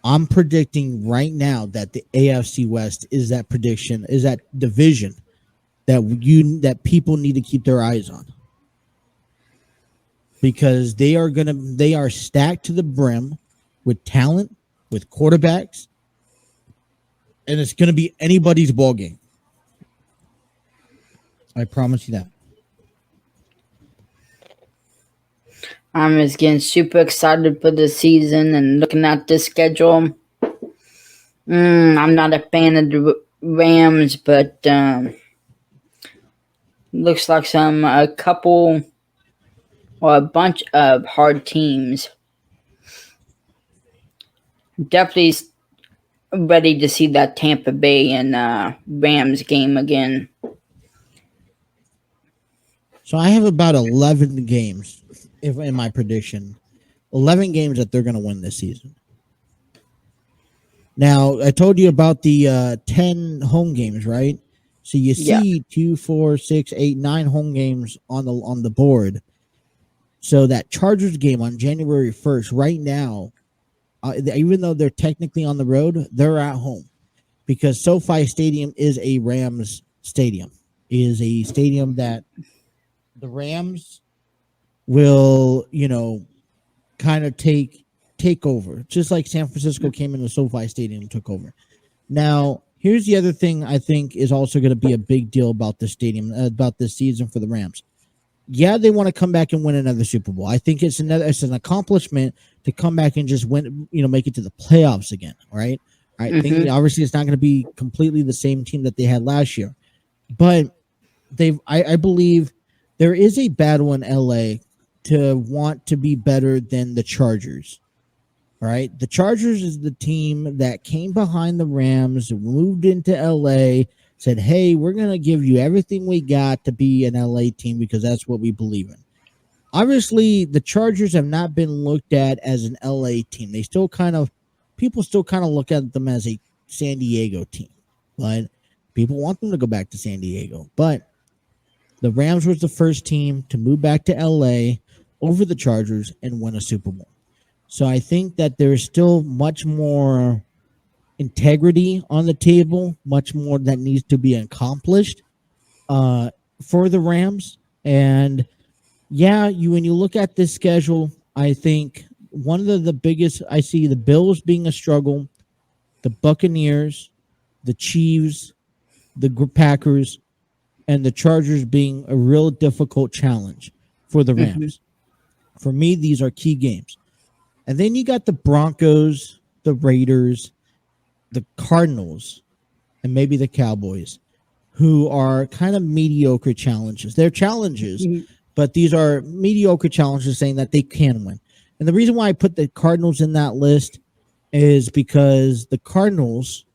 I'm predicting right now that the AFC West is that division that people need to keep their eyes on. Because they are stacked to the brim with talent, with quarterbacks, and it's going to be anybody's ball game. I promise you that. I'm just getting super excited for the season and looking at the schedule. I'm not a fan of the Rams, but looks like a couple or a bunch of hard teams. Definitely ready to see that Tampa Bay and Rams game again. So I have about 11 games, if in my prediction, 11 games that they're going to win this season. Now, I told you about the 10 home games, right? So you see 2, 4, 6, 8, 9 home games on the board. So that Chargers game on January 1st, right now, even though they're technically on the road, they're at home because SoFi Stadium is a Rams stadium. It is a stadium that the Rams will, kind of take over, just like San Francisco came into SoFi Stadium and took over. Now, here's the other thing I think is also going to be a big deal about this stadium, about this season for the Rams. Yeah, they want to come back and win another Super Bowl. I think it's an accomplishment to come back and just win, make it to the playoffs again, right? I think obviously it's not going to be completely the same team that they had last year, but I believe there is a battle in LA to want to be better than the Chargers. All right. The Chargers is the team that came behind the Rams, moved into LA, said, hey, we're going to give you everything we got to be an LA team because that's what we believe in. Obviously, the Chargers have not been looked at as an LA team. People still kind of look at them as a San Diego team, but people want them to go back to San Diego. But the Rams was the first team to move back to LA over the Chargers and win a Super Bowl. So I think that there's still much more integrity on the table, much more that needs to be accomplished for the Rams. And when you look at this schedule, I think one of the biggest, I see the Bills being a struggle, the Buccaneers, the Chiefs, the Packers, and the Chargers being a real difficult challenge for the Rams. For me, these are key games. And then you got the Broncos, the Raiders, the Cardinals, and maybe the Cowboys, who are kind of mediocre challenges. They're challenges, but these are mediocre challenges saying that they can win. And the reason why I put the Cardinals in that list is because the Cardinals,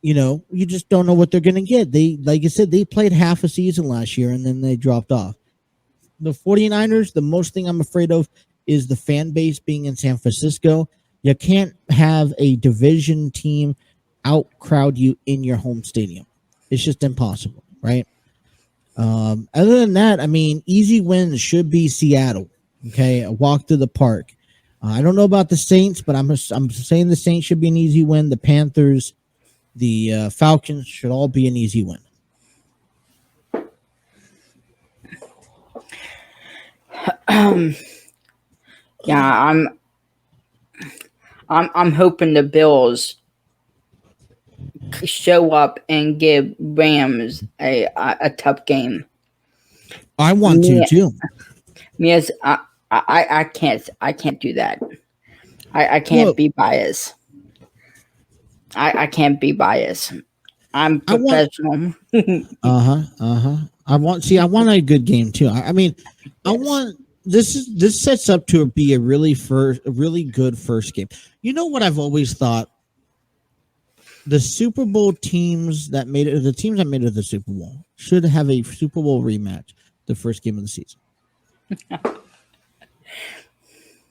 you just don't know what they're going to get. They, like I said, they played half a season last year and then they dropped off. The 49ers, the most thing I'm afraid of is the fan base being in San Francisco. You can't have a division team out-crowd you in your home stadium. It's just impossible, right? Other than that, easy wins should be Seattle. Okay, a walk through the park. I don't know about the Saints, but I'm saying the Saints should be an easy win. The Panthers, the Falcons should all be an easy win. I'm hoping the Bills show up and give Rams a tough game. I want to too. Yes, I can't do that. I can't be biased. I can't be biased. I'm professional. I want a good game too. I want this sets up to be a really good first game. You know what I've always thought? the Super Bowl teams that made it, the teams that made it to the Super Bowl should have a Super Bowl rematch the first game of the season.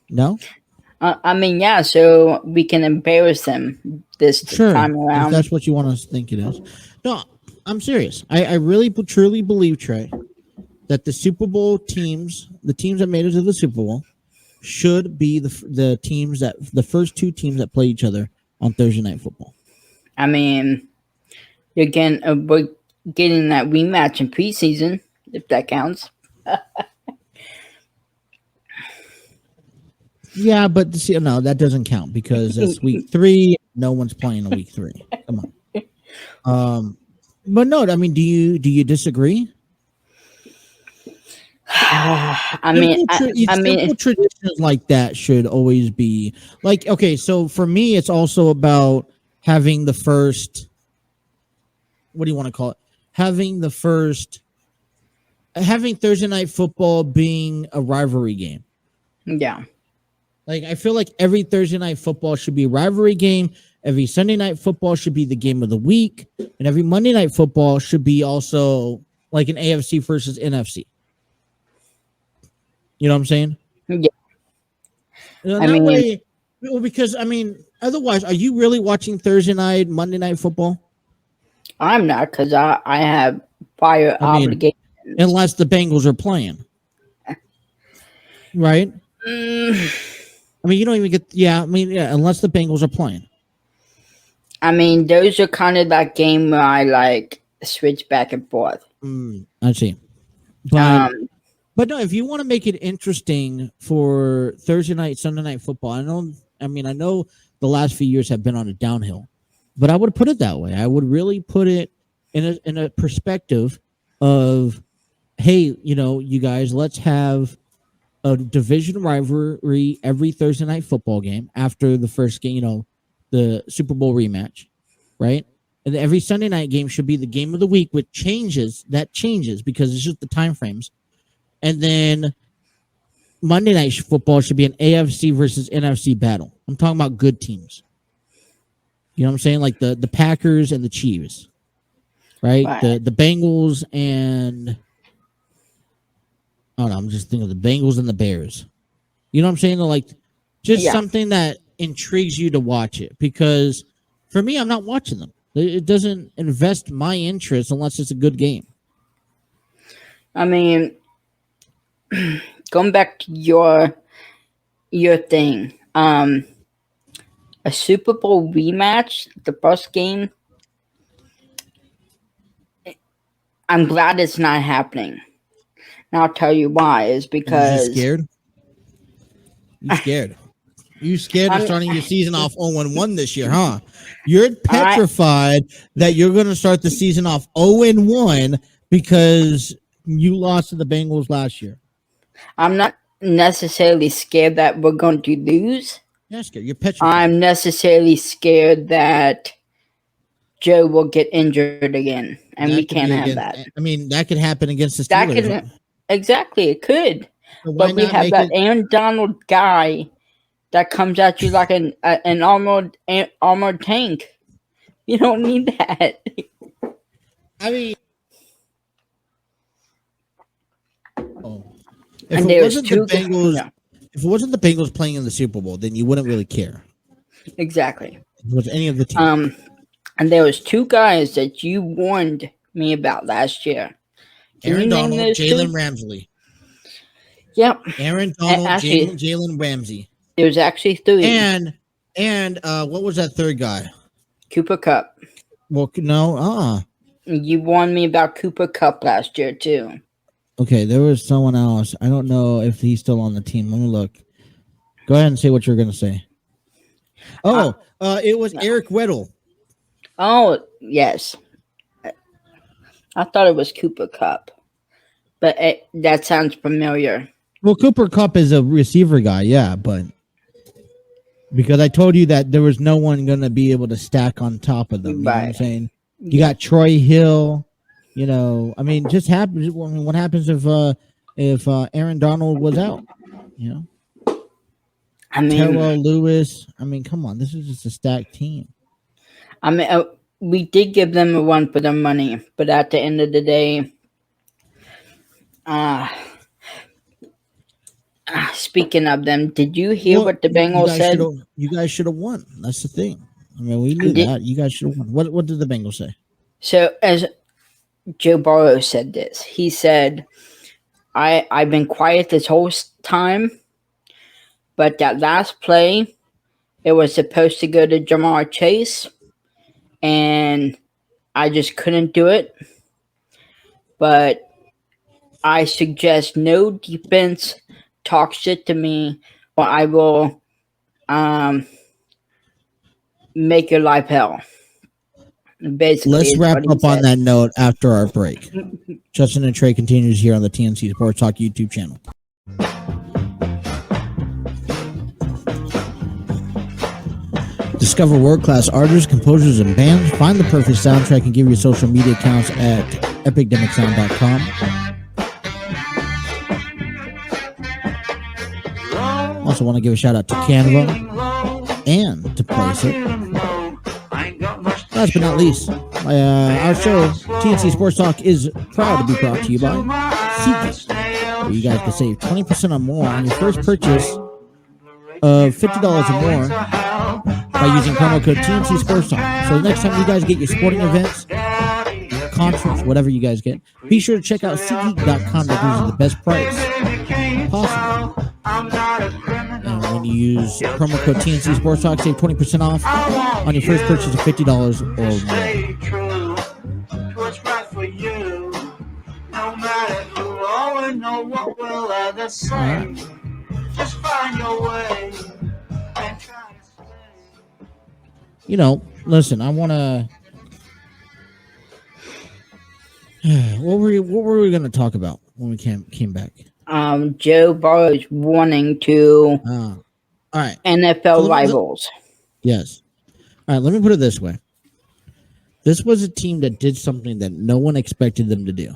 No? I mean, yeah, so we can embarrass them this time around. If that's what you want us to think it is. No, I'm serious. I really truly believe, Trey, that the Super Bowl teams, the teams that made it to the Super Bowl, should be the teams that the first two teams that play each other on Thursday Night Football. I mean, we're getting that rematch in preseason, if that counts. Yeah, but see, no, that doesn't count because it's week 3. No one's playing in week 3. Come on. But no, I mean, do you disagree? I mean, traditions like that should always be like, okay. So for me, it's also about having the first. What do you want to call it? Having Thursday Night Football being a rivalry game. Yeah. Like, I feel like every Thursday Night Football should be a rivalry game. Every Sunday Night Football should be the game of the week. And every Monday Night Football should be also like an AFC versus NFC. You know what I'm saying? Yeah. Because otherwise, are you really watching Thursday night, Monday Night Football? I'm not, because I have prior obligations. Unless the Bengals are playing. Right? I mean, you don't even get... unless the Bengals are playing. I mean, those are kind of that game where I, like, switch back and forth. I see. But no, if you want to make it interesting for Thursday night, Sunday Night Football, I know the last few years have been on a downhill, but I would put it that way. I would really put it in a perspective of, hey, you guys, let's have a division rivalry every Thursday Night Football game after the first game, the Super Bowl rematch, right? And every Sunday night game should be the game of the week, which changes because it's just the time frames. And then Monday Night Football should be an AFC versus NFC battle. I'm talking about good teams. You know what I'm saying? Like the Packers and the Chiefs, right? The Bengals and... Oh, no, I'm just thinking of the Bengals and the Bears. You know what I'm saying? Like, just something that intrigues you to watch it. Because for me, I'm not watching them. It doesn't invest my interest unless it's a good game. I mean... Going back to your thing, a Super Bowl rematch, the first game, I'm glad it's not happening. And I'll tell you why. Is because... You scared? You scared? You scared of starting your season off 0-1 this year, huh? You're petrified that you're going to start the season off 0-1 because you lost to the Bengals last year. I'm not necessarily scared that we're going to lose. You're scared. You're petrified. I'm necessarily scared that Joe will get injured again, and we can't have that. I mean, that could happen against the Steelers. Exactly, it could. So but we have that Aaron Donald guy that comes at you like an armored tank. You don't need that. I mean... If and it wasn't if it wasn't the Bengals playing in the Super Bowl, then you wouldn't really care. Exactly. If it was any of the teams. And there was 2 guys that you warned me about last year. Aaron Donald, Jalen Ramsey. Yep. Aaron Donald, Jalen Ramsey. There was actually 3. And what was that third guy? Cooper Kupp. Well, no. You warned me about Cooper Kupp last year too. Okay, there was someone else. I don't know if he's still on the team. Let me look. Go ahead and say what you're going to say. It was Eric Weddle. Oh, yes. I thought it was Cooper Kupp, but that sounds familiar. Well, Cooper Kupp is a receiver guy, yeah, but because I told you that there was no one going to be able to stack on top of them. You know what I'm saying? You got Troy Hill. I mean, just happens. What happens if Aaron Donald was out? I mean, Terrell Lewis. I mean, come on, this is just a stacked team. I mean, we did give them a run for their money, but at the end of the day, speaking of them, did you hear what the Bengals said? You guys should have won. That's the thing. I mean, we knew that. You guys should have won. What did the Bengals say? So, as Joe Burrow said this, he said, I've been quiet this whole time, but that last play, it was supposed to go to Jamar Chase, and I just couldn't do it. But I suggest no defense talk shit to me, or I will make your life hell. Basically, let's wrap up on that note after our break. Justin and Trey continues here on the TNC Sports Talk YouTube channel. Discover world-class artists, composers, and bands. Find the perfect soundtrack and give your social media accounts at epicdemicsound.com. Also want to give a shout out to Canva and to Placer. Last but not least, our show, TNC Sports Talk, is proud to be brought to you by SeatGeek, where you guys can save 20% or more on your first purchase of $50 or more by using promo code TNC Sports Talk. So the next time you guys get your sporting events, concerts, whatever you guys get, be sure to check out SeatGeek.com. That gives you the best price possible. And when you use promo code TNC Sports Talk, save 20% off on your first purchase of $50 or more. Just find your way and try to stay. You know, listen, I want to. What were we going to talk about when we came back? Joe Burrow's warning to all right. NFL rivals. Yes. All right, let me put it this way. This was a team that did something that no one expected them to do.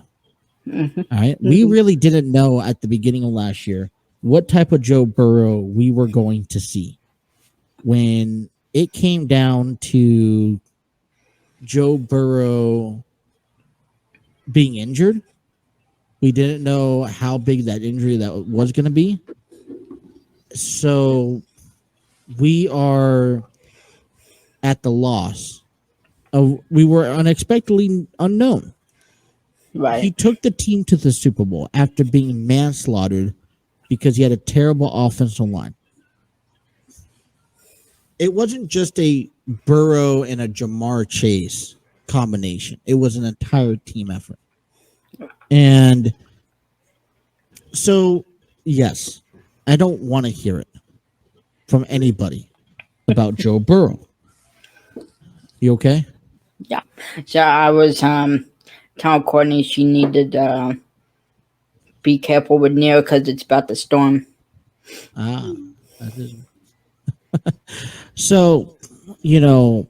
Mm-hmm. All right. Mm-hmm. We really didn't know at the beginning of last year what type of Joe Burrow we were going to see. When it came down to Joe Burrow being injured, we didn't know how big that injury that was going to be. So we are at the loss of, we were unexpectedly unknown. Right. He took the team to the Super Bowl after being manslaughtered because he had a terrible offensive line. It wasn't just a Burrow and a Jamar Chase combination. It was an entire team effort. And so, yes, I don't want to hear it from anybody about Joe Burrow. You okay? Yeah. So I was telling Courtney she needed be careful with Nero because it's about to storm. That is. So, you know,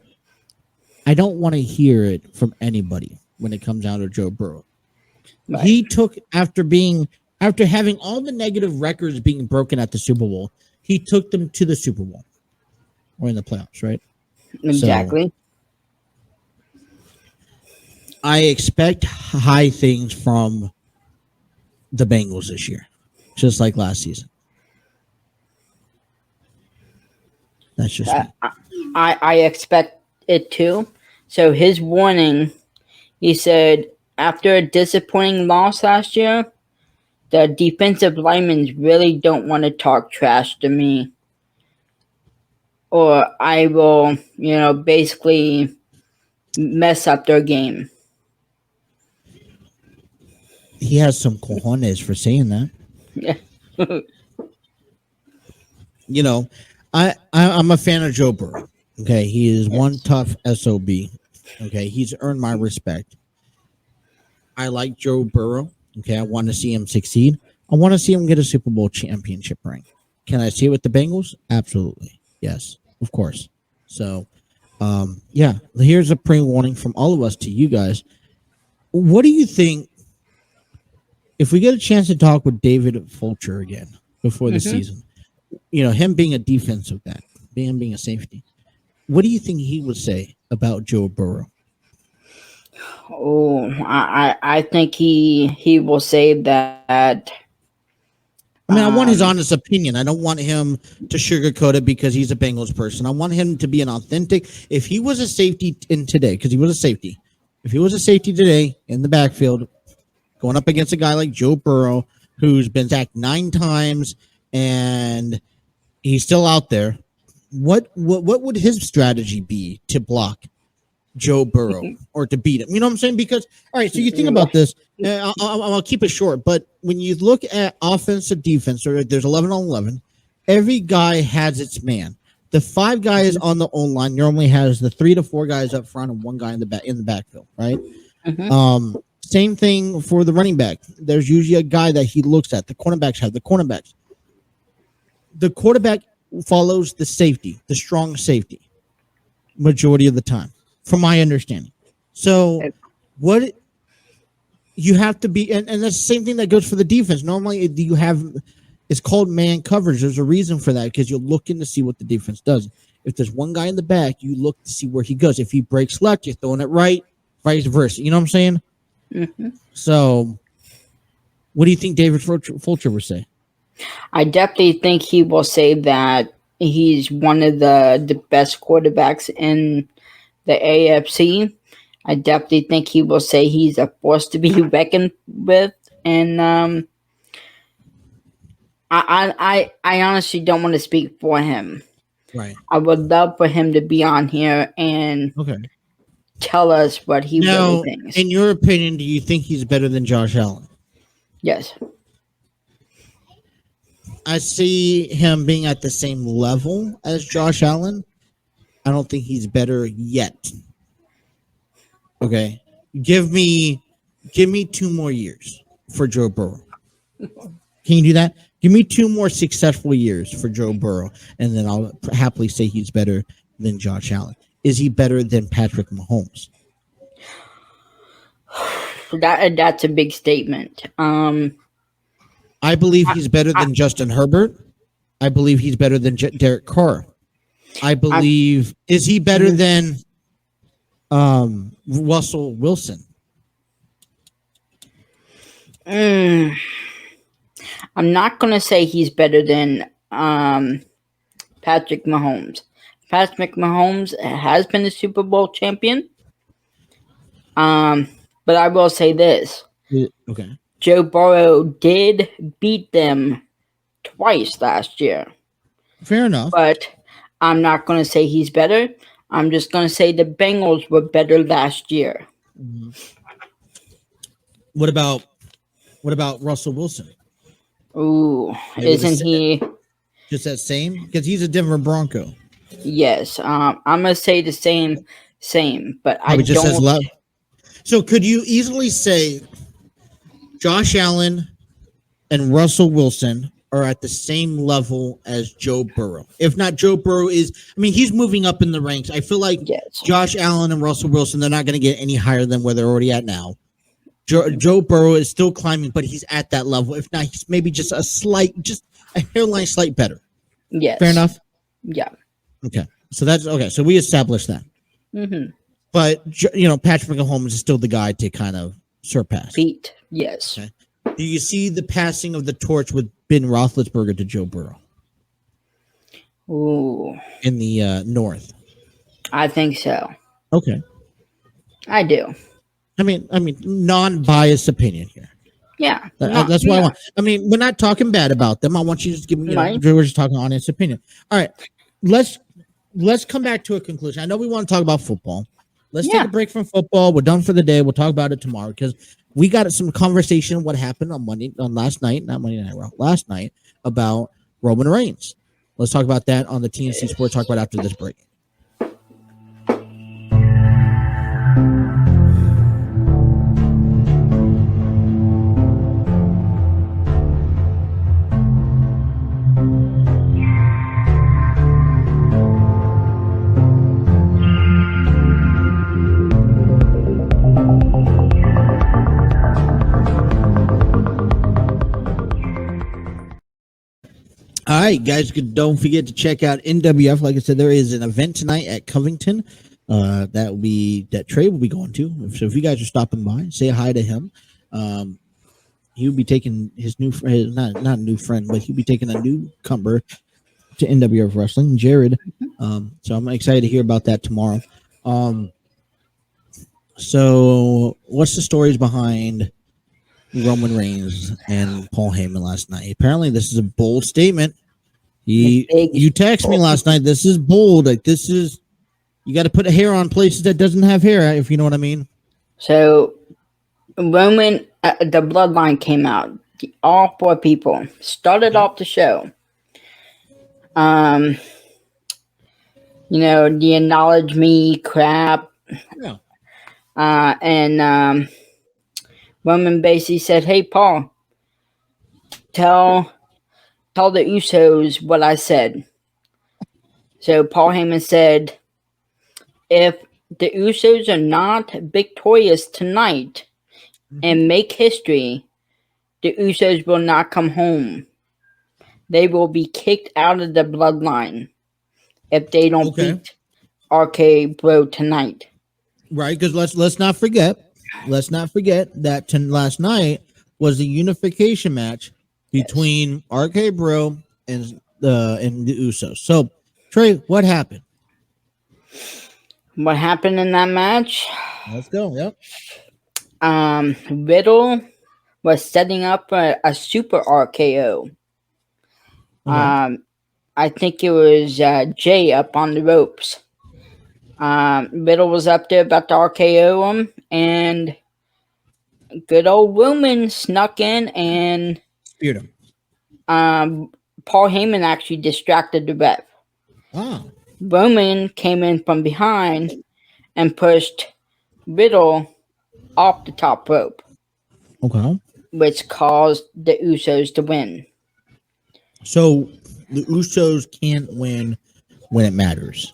I don't want to hear it from anybody when it comes down to Joe Burrow. Right. He took after having all the negative records being broken at the Super Bowl, he took them to the Super Bowl or in the playoffs, right? Exactly. So, I expect high things from the Bengals this year, just like last season. That's just me. I expect it too. So his warning, he said, after a disappointing loss last year, the defensive linemen really don't want to talk trash to me. Or I will, basically mess up their game. He has some cojones for saying that. Yeah. I'm a fan of Joe Burrow. Okay, he is one tough SOB. Okay, he's earned my respect. I like Joe Burrow. Okay, I want to see him succeed. I want to see him get a Super Bowl championship ring. Can I see it with the Bengals? Absolutely. Yes, of course. So, here's a pre-warning from all of us to you guys. What do you think if we get a chance to talk with David Fulcher again before the season? Him being a defensive back, being a safety. What do you think he would say about Joe Burrow? Oh, I think he will say that. I mean, I want his honest opinion. I don't want him to sugarcoat it because he's a Bengals person. I want him to be an authentic. If he was a safety in today, because he was a safety, if he was a safety today in the backfield, going up against a guy like Joe Burrow, who's been sacked 9 times and he's still out there, what would his strategy be to block Joe Burrow or to beat him? You know what I'm saying? Because, all right, so you think about this. I'll keep it short, but when you look at offensive defense, or there's 11 on 11, every guy has its man. The 5 guys on the O line normally has the 3 to 4 guys up front and 1 guy in the backfield, right? Mm-hmm. Same thing for the running back. There's usually a guy that he looks at. The cornerbacks have the cornerbacks. The quarterback follows the safety, the strong safety, majority of the time, from my understanding. So what you have to be, and that's the same thing that goes for the defense. Normally you have, it's called man coverage. There's a reason for that, because you're looking to see what the defense does. If there's one guy in the back, you look to see where he goes. If he breaks left, you're throwing it right, vice versa. You know what I'm saying? Mm-hmm. So what do you think David Fulcher would say? I definitely think he will say that he's one of the best quarterbacks in the AFC. I definitely think he will say he's a force to be reckoned with. And I honestly don't want to speak for him. Right. I would love for him to be on here and tell us what he really thinks. In your opinion, do you think he's better than Josh Allen? Yes. I see him being at the same level as Josh Allen. I don't think he's better yet. Okay. Give me 2 more years for Joe Burrow. Can you do that? Give me 2 more successful years for Joe Burrow, and then I'll happily say he's better than Josh Allen. Is he better than Patrick Mahomes? That's a big statement. I believe he's better than Justin Herbert. I believe he's better than Derek Carr. I believe is he better than Russell Wilson? I'm not going to say he's better than Patrick Mahomes. Patrick Mahomes has been a Super Bowl champion. But I will say this. Okay. Joe Burrow did beat them twice last year. Fair enough. But I'm not going to say he's better. I'm just going to say the Bengals were better last year. Mm-hmm. What about Russell Wilson? Ooh, isn't he just that same? Because he's a Denver Bronco. Yes, I'm gonna say the same, but I just don't. Says love. So could you easily say Josh Allen and Russell Wilson are at the same level as Joe Burrow? If not, Joe Burrow is. I mean, he's moving up in the ranks. I feel like Josh Allen and Russell Wilson, they're not going to get any higher than where they're already at now. Joe Burrow is still climbing, but he's at that level. If not, he's maybe just a hairline slight better. Yes. Fair enough? Yeah. Okay. So that's okay. So we established that. Mm-hmm. But, Patrick Mahomes is still the guy to kind of surpass. Beat. Yes. Okay. Do you see the passing of the torch with Ben Roethlisberger to Joe Burrow? Ooh. In the North? I think so. Okay. I do. I mean, non-biased opinion here. Yeah, that's what I want. I mean, we're not talking bad about them. I want you to just give me. We're just talking honest opinion. All right, let's come back to a conclusion. I know we want to talk about football. Let's take a break from football. We're done for the day. We'll talk about it tomorrow because we got some conversation. What happened last night about Roman Reigns. Let's talk about that on the TNC Sports. Talk about after this break. All right, guys, don't forget to check out NWF. Like I said, there is an event tonight at Covington that Trey will be going to. So if you guys are stopping by, say hi to him. He'll be taking his new friend, not new friend, but he'll be taking a newcomer to NWF Wrestling, Jared. So I'm excited to hear about that tomorrow. So what's the stories behind Roman Reigns and Paul Heyman last night? Apparently, this is a bold statement. You texted me last night. This is bold. Like, this is, you got to put a hair on places that doesn't have hair, if you know what I mean. So Roman, the bloodline came out. All 4 people started off the show. The acknowledge me crap. Yeah. And Roman basically said, "Hey, Paul, tell the Usos what I said." So Paul Heyman said, "If the Usos are not victorious tonight and make history, the Usos will not come home. They will be kicked out of the bloodline if they don't beat RK Bro tonight." Right, because let's not forget that last night was a unification match between RK Bro and the Usos. So, Trey, what happened? What happened in that match? Let's go. Yep. Riddle was setting up a super RKO. Okay. I think it was Jay up on the ropes. Riddle was up there about to RKO him, and good old Roman snuck in and speared him. Paul Heyman actually distracted the ref. Oh. Roman came in from behind and pushed Riddle off the top rope. Okay. Which caused the Usos to win. So the Usos can't win when it matters.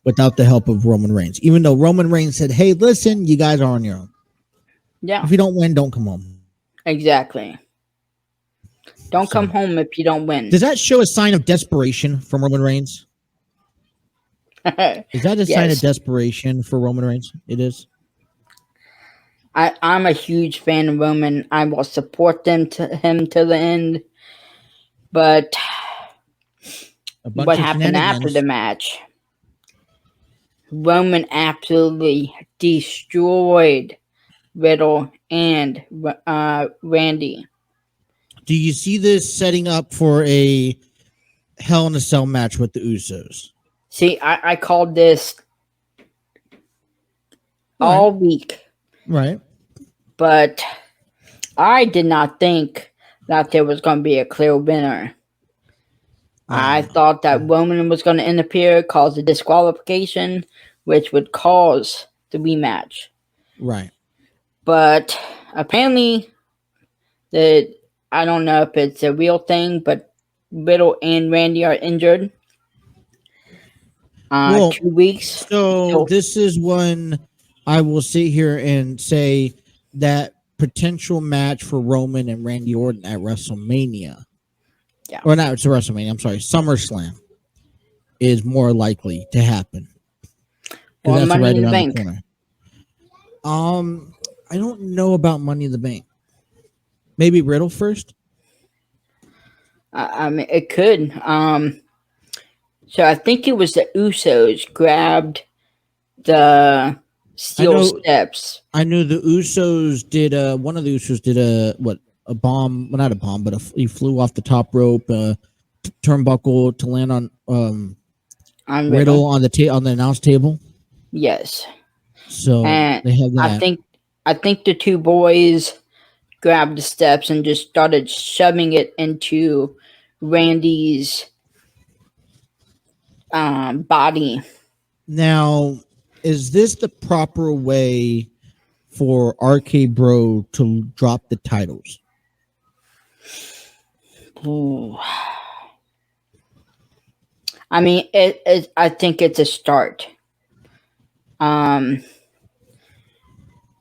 Without the help of Roman Reigns. Even though Roman Reigns said, "Hey, listen, you guys are on your own. Yeah. If you don't win, don't come home." Exactly. Don't come home if you don't win. Does that show a sign of desperation from Roman Reigns? Is that a sign of desperation for Roman Reigns? It is. I'm a huge fan of Roman. I will support him to the end. But what happened after the match? Roman absolutely destroyed Riddle and Randy. Do you see this setting up for a Hell in a Cell match with the Usos? See, I called this all week. Right. But I did not think that there was going to be a clear winner. I thought that Roman was going to interfere, cause a disqualification, which would cause the rematch. Right. But apparently, I don't know if it's a real thing, but Riddle and Randy are injured. 2 weeks. So this is when I will sit here and say that potential match for Roman and Randy Orton at WrestleMania. Yeah. Or not, it's a WrestleMania. I'm sorry, SummerSlam is more likely to happen. Or that's Money right in the around Bank. the corner. I don't know about Money in the Bank. Maybe Riddle first. I mean, it could. So I think it was the Usos grabbed the steel steps. I knew the Usos did. One of the Usos did a bomb. Well, not a bomb, but he flew off the top rope, turnbuckle to land on Riddle on the announce table. Yes. So and they have that. I think the 2 boys grabbed the steps and just started shoving it into Randy's body. Now, is this the proper way for RK Bro to drop the titles? Ooh. I mean, I think it's a start.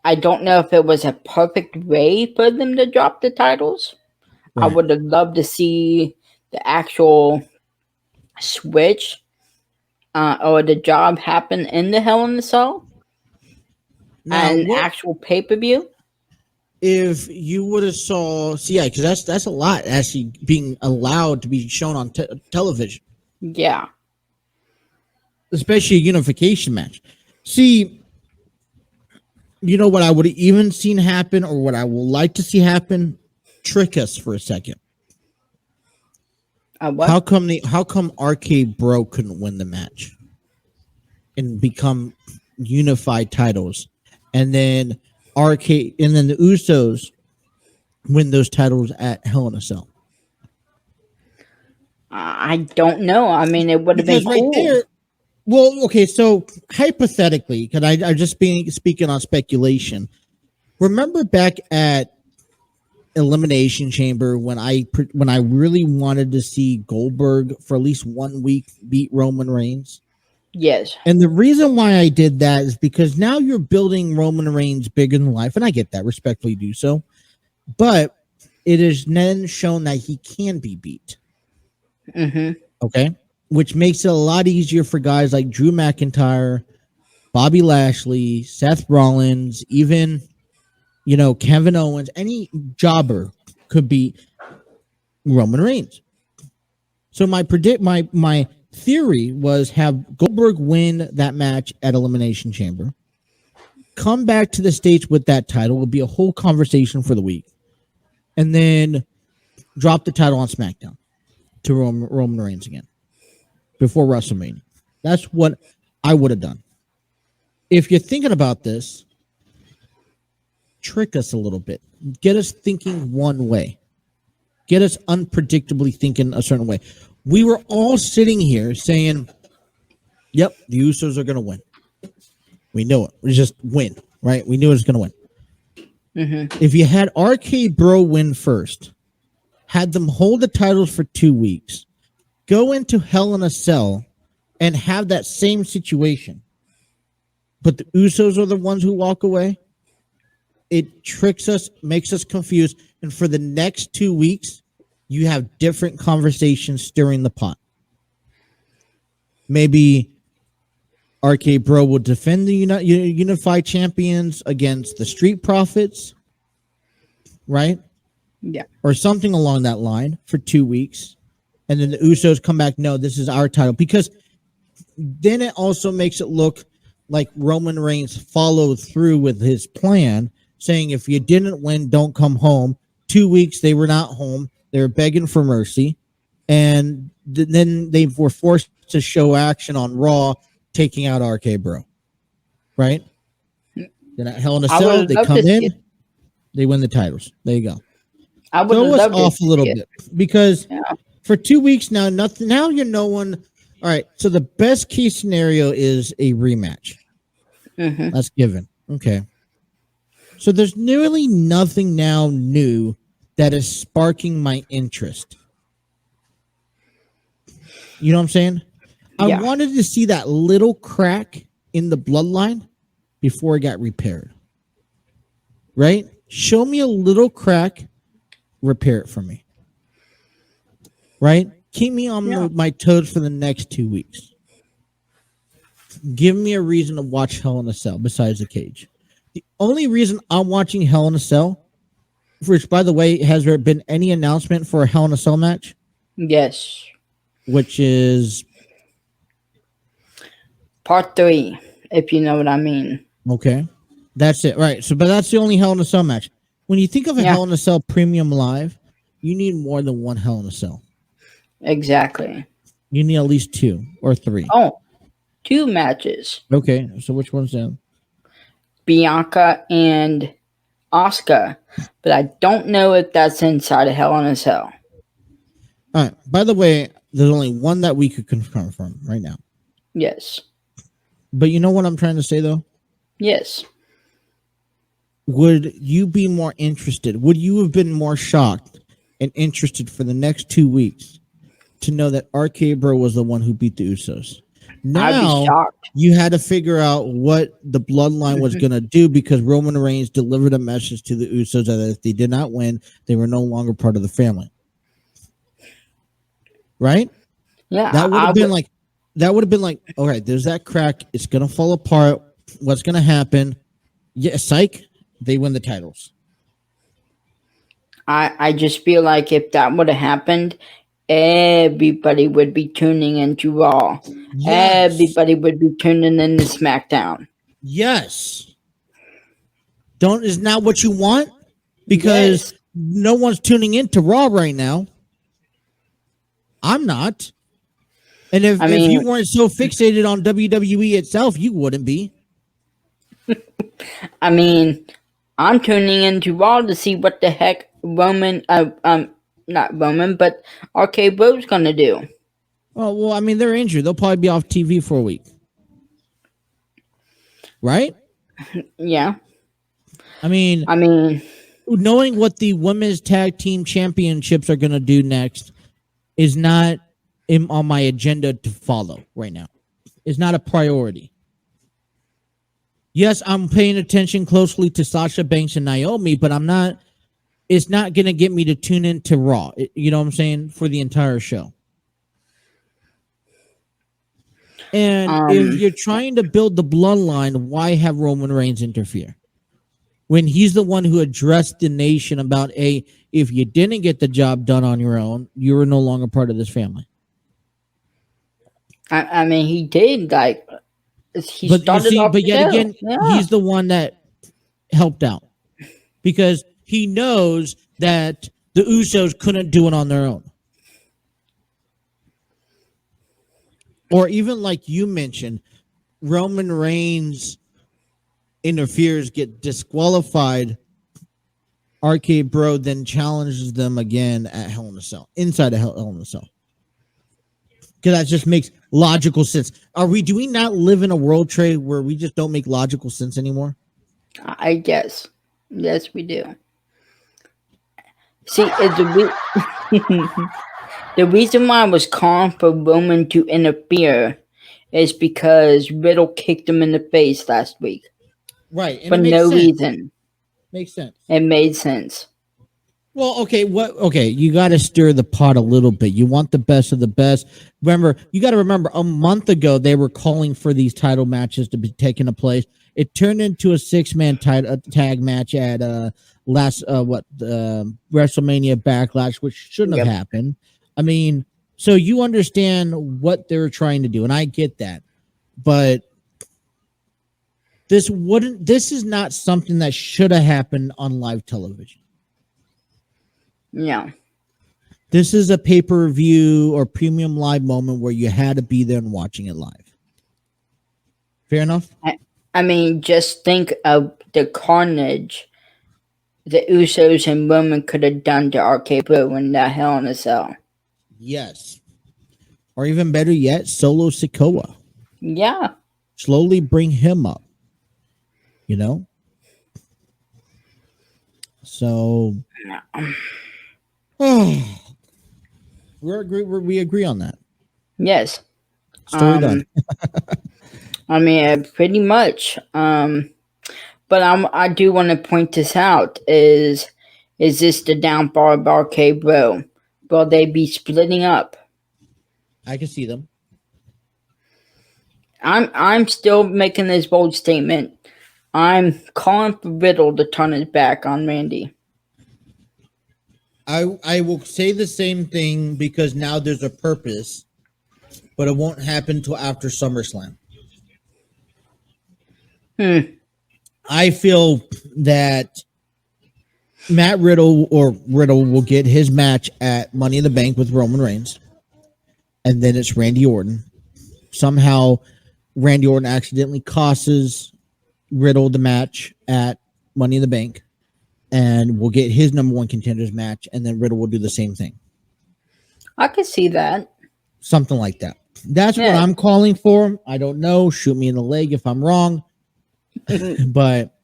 I don't know if it was a perfect way for them to drop the titles. Right. I would have loved to see the actual switch or the job happened in the Hell in a Cell and actual pay-per-view. If you would have yeah, because that's a lot actually being allowed to be shown on television. Yeah. Especially a unification match. See, you know what I would have even seen happen, or what I would like to see happen? Trick us for a second. What? How come RK Bro couldn't win the match and become unified titles, and then the Usos win those titles at Hell in a Cell? I don't know. I mean, it would have been cool. Right there. Well, okay, so hypothetically, because I just speaking on speculation. Remember back at Elimination Chamber when I really wanted to see Goldberg for at least 1 week beat Roman Reigns? Yes. And the reason why I did that is because now you're building Roman Reigns bigger than life, and I get that, respectfully do so. But it is then shown that he can be beat. Mm-hmm. Okay? Which makes it a lot easier for guys like Drew McIntyre, Bobby Lashley, Seth Rollins, even, Kevin Owens. Any jobber could beat Roman Reigns. So my theory was have Goldberg win that match at Elimination Chamber, come back to the States with that title. It would be a whole conversation for the week. And then drop the title on SmackDown to Roman Reigns again before WrestleMania. That's what I would have done. If you're thinking about this, trick us a little bit. Get us thinking one way. Get us unpredictably thinking a certain way. We were all sitting here saying, yep, the Usos are going to win. We knew it. We just win, right? We knew it was going to win. Mm-hmm. If you had RK Bro win first, had them hold the titles for 2 weeks, go into Hell in a Cell, and have that same situation, but the Usos are the ones who walk away, it tricks us, makes us confused, and for the next 2 weeks, you have different conversations stirring the pot. Maybe RK Bro will defend the Unified Champions against the Street Profits, right? Yeah. Or something along that line for 2 weeks. And then the Usos come back, no, this is our title. Because then it also makes it look like Roman Reigns followed through with his plan, saying if you didn't win, don't come home. 2 weeks, they were not home. They were begging for mercy. And then they were forced to show action on Raw, taking out RK Bro. Right? Then at Hell in a Cell, they come in, they win the titles. There you go. I would throw us off a little bit. Because for 2 weeks now, nothing. Now you're no one. All right. So the best case scenario is a rematch. Mm-hmm. That's given. Okay. So there's nearly nothing now new that is sparking my interest. You know what I'm saying? Yeah. I wanted to see that little crack in the bloodline before it got repaired. Right? Show me a little crack, repair it for me. Right? Keep me on my toes for the next 2 weeks. Give me a reason to watch Hell in a Cell besides the cage. The only reason I'm watching Hell in a Cell, which, by the way, has there been any announcement for a Hell in a Cell match? Yes. Which is Part 3, if you know what I mean. Okay. That's it. Right. So, but that's the only Hell in a Cell match. When you think of a Hell in a Cell Premium Live, you need more than one Hell in a Cell. Exactly. You need at least 2 or 3. Oh, 2 matches. Okay. So which one's that? Bianca and Asuka. But I don't know if that's inside of Hell in a Cell. All right. By the way, there's only one that we could confirm from right now. Yes. But you know what I'm trying to say, though? Yes. Would you be more interested? Would you have been more shocked and interested for the next 2 weeks to know that RK Bro was the one who beat the Usos? Now, I'd be shocked. You had to figure out what the bloodline was going to do because Roman Reigns delivered a message to the Usos that if they did not win, they were no longer part of the family. right? Yeah, That would have been like, okay, there's that crack. It's gonna fall apart. What's gonna happen? Yeah, psych. They win the titles. I just feel like if that would have happened, everybody would be tuning into Raw. Yes. Everybody would be tuning into SmackDown. Yes. Is not what you want? Because no one's tuning into Raw right now. I'm not. And if you weren't so fixated on WWE itself, you wouldn't be. I mean, I'm tuning into Raw to see what the heck Roman, not Roman, but RK Bro's gonna do. Oh, well, I mean, they're injured. They'll probably be off TV for a week. Right? Yeah. I mean, knowing what the women's tag team championships are going to do next is not on my agenda to follow right now. It's not a priority. Yes, I'm paying attention closely to Sasha Banks and Naomi, but it's not going to get me to tune into Raw. You know what I'm saying? For the entire show. And if you're trying to build the bloodline, why have Roman Reigns interfere? When he's the one who addressed the nation about, if you didn't get the job done on your own, you were no longer part of this family. I mean, he did, like, he started off. But yet again, he's the one that helped out. Because he knows that the Usos couldn't do it on their own. Or even like you mentioned, Roman Reigns interferes, get disqualified. RK Bro then challenges them again at Hell in a Cell, inside of Hell in a Cell. Because that just makes logical sense. Do we not live in a world, Trey, where we just don't make logical sense anymore? I guess. Yes, we do. See, the reason why I was calling for Roman to interfere is because Riddle kicked him in the face last week. Right. And for no reason. Makes sense. It made sense. Well, okay, you got to stir the pot a little bit. You want the best of the best. You got to remember, a month ago, they were calling for these title matches to be taking place. It turned into a 6-man tag match at WrestleMania Backlash, which shouldn't have happened. I mean, so you understand what they're trying to do, and I get that. But this is not something that should have happened on live television. Yeah. This is a pay-per-view or premium live moment where you had to be there and watching it live. Fair enough? I mean, just think of the carnage the Usos and Roman could have done to RK Bro in that Hell in a Cell. Yes. Or even better yet, Solo Sikoa. Yeah. Slowly bring him up. You know? So... we agree on that. Yes. Story done. I mean, pretty much. But I do want to point this out. Is this the downfall of RK Bro? Will they be splitting up? I can see them. I'm still making this bold statement. I'm calling for Riddle to turn his back on Randy. I will say the same thing because now there's a purpose, but it won't happen till after SummerSlam. I feel that Matt Riddle will get his match at Money in the Bank with Roman Reigns, and then it's Randy Orton. Somehow, Randy Orton accidentally costs Riddle the match at Money in the Bank. And we'll get his number one contenders match, and then Riddle will do the same thing. I could see that. Something like that. That's what I'm calling for. I don't know. Shoot me in the leg if I'm wrong. But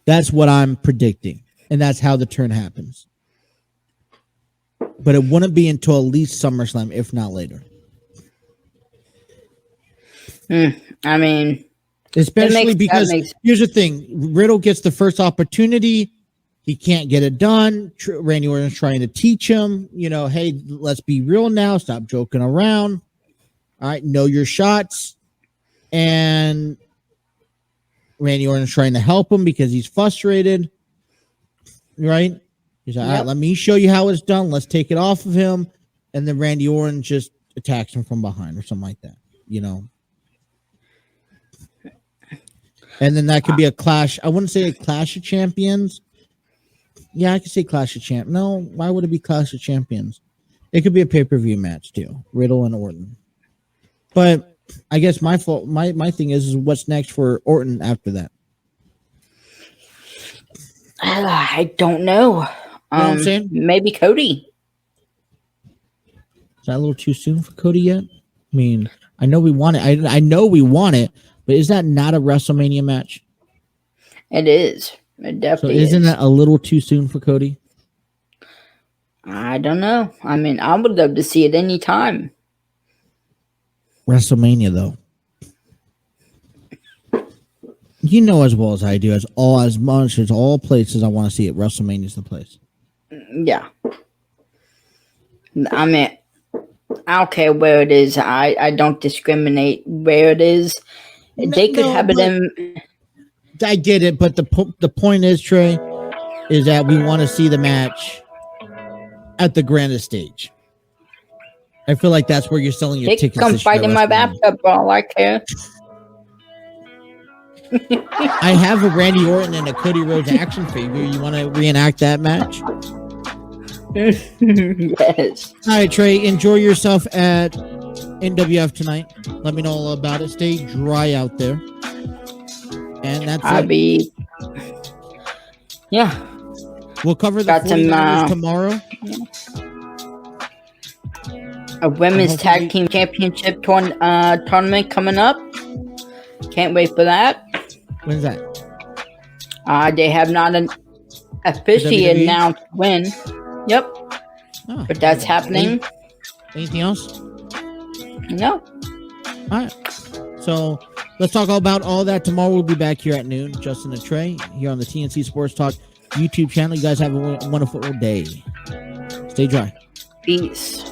that's what I'm predicting. And that's how the turn happens. But it wouldn't be until at least SummerSlam, if not later. I mean... Especially because, here's the thing. Riddle gets the first opportunity. he can't get it done. Randy Orton's trying to teach him, hey, let's be real now. Stop joking around. All right, know your shots. And Randy Orton's trying to help him because he's frustrated. Right? He's like, all right, let me show you how it's done. Let's take it off of him. And then Randy Orton just attacks him from behind or something like that, And then that could be a clash. I wouldn't say a clash of champions. Yeah, I could say clash of champions. No, why would it be clash of champions? It could be a pay-per-view match too. Riddle and Orton. But I guess my thing is what's next for Orton after that? I don't know. You know what I'm saying? Maybe Cody. Is that a little too soon for Cody yet? I mean, I know we want it. I know we want it, but is that not a WrestleMania match? It is. It definitely is. So isn't that a little too soon for Cody? I don't know. I mean, I would love to see it anytime. WrestleMania, though. You know as well as I do, as much as all places I want to see it, WrestleMania is the place. Yeah. I mean, I don't care where it is. I don't discriminate where it is. They could have it in. I get it, but the point is, Trey, is that we want to see the match at the grandest stage. I feel like that's where you're selling your tickets. Come fight in my bathtub, bro. I care. I have a Randy Orton and a Cody Rhodes action figure. You want to reenact that match? Yes. All right, Trey. Enjoy yourself at NWF tonight. Let me know all about it. Stay dry out there. And that's it. Yeah. We'll cover the 49ers tomorrow. A women's tag team championship tournament coming up. Can't wait for that. When's that? They have not officially announced when. Yep. Oh, but that's happening. Anything else? No. All right. So let's talk about all that tomorrow. We'll be back here at noon. Justin and Trey here on the TNC Sports Talk YouTube channel. You guys have a wonderful day. Stay dry. Peace.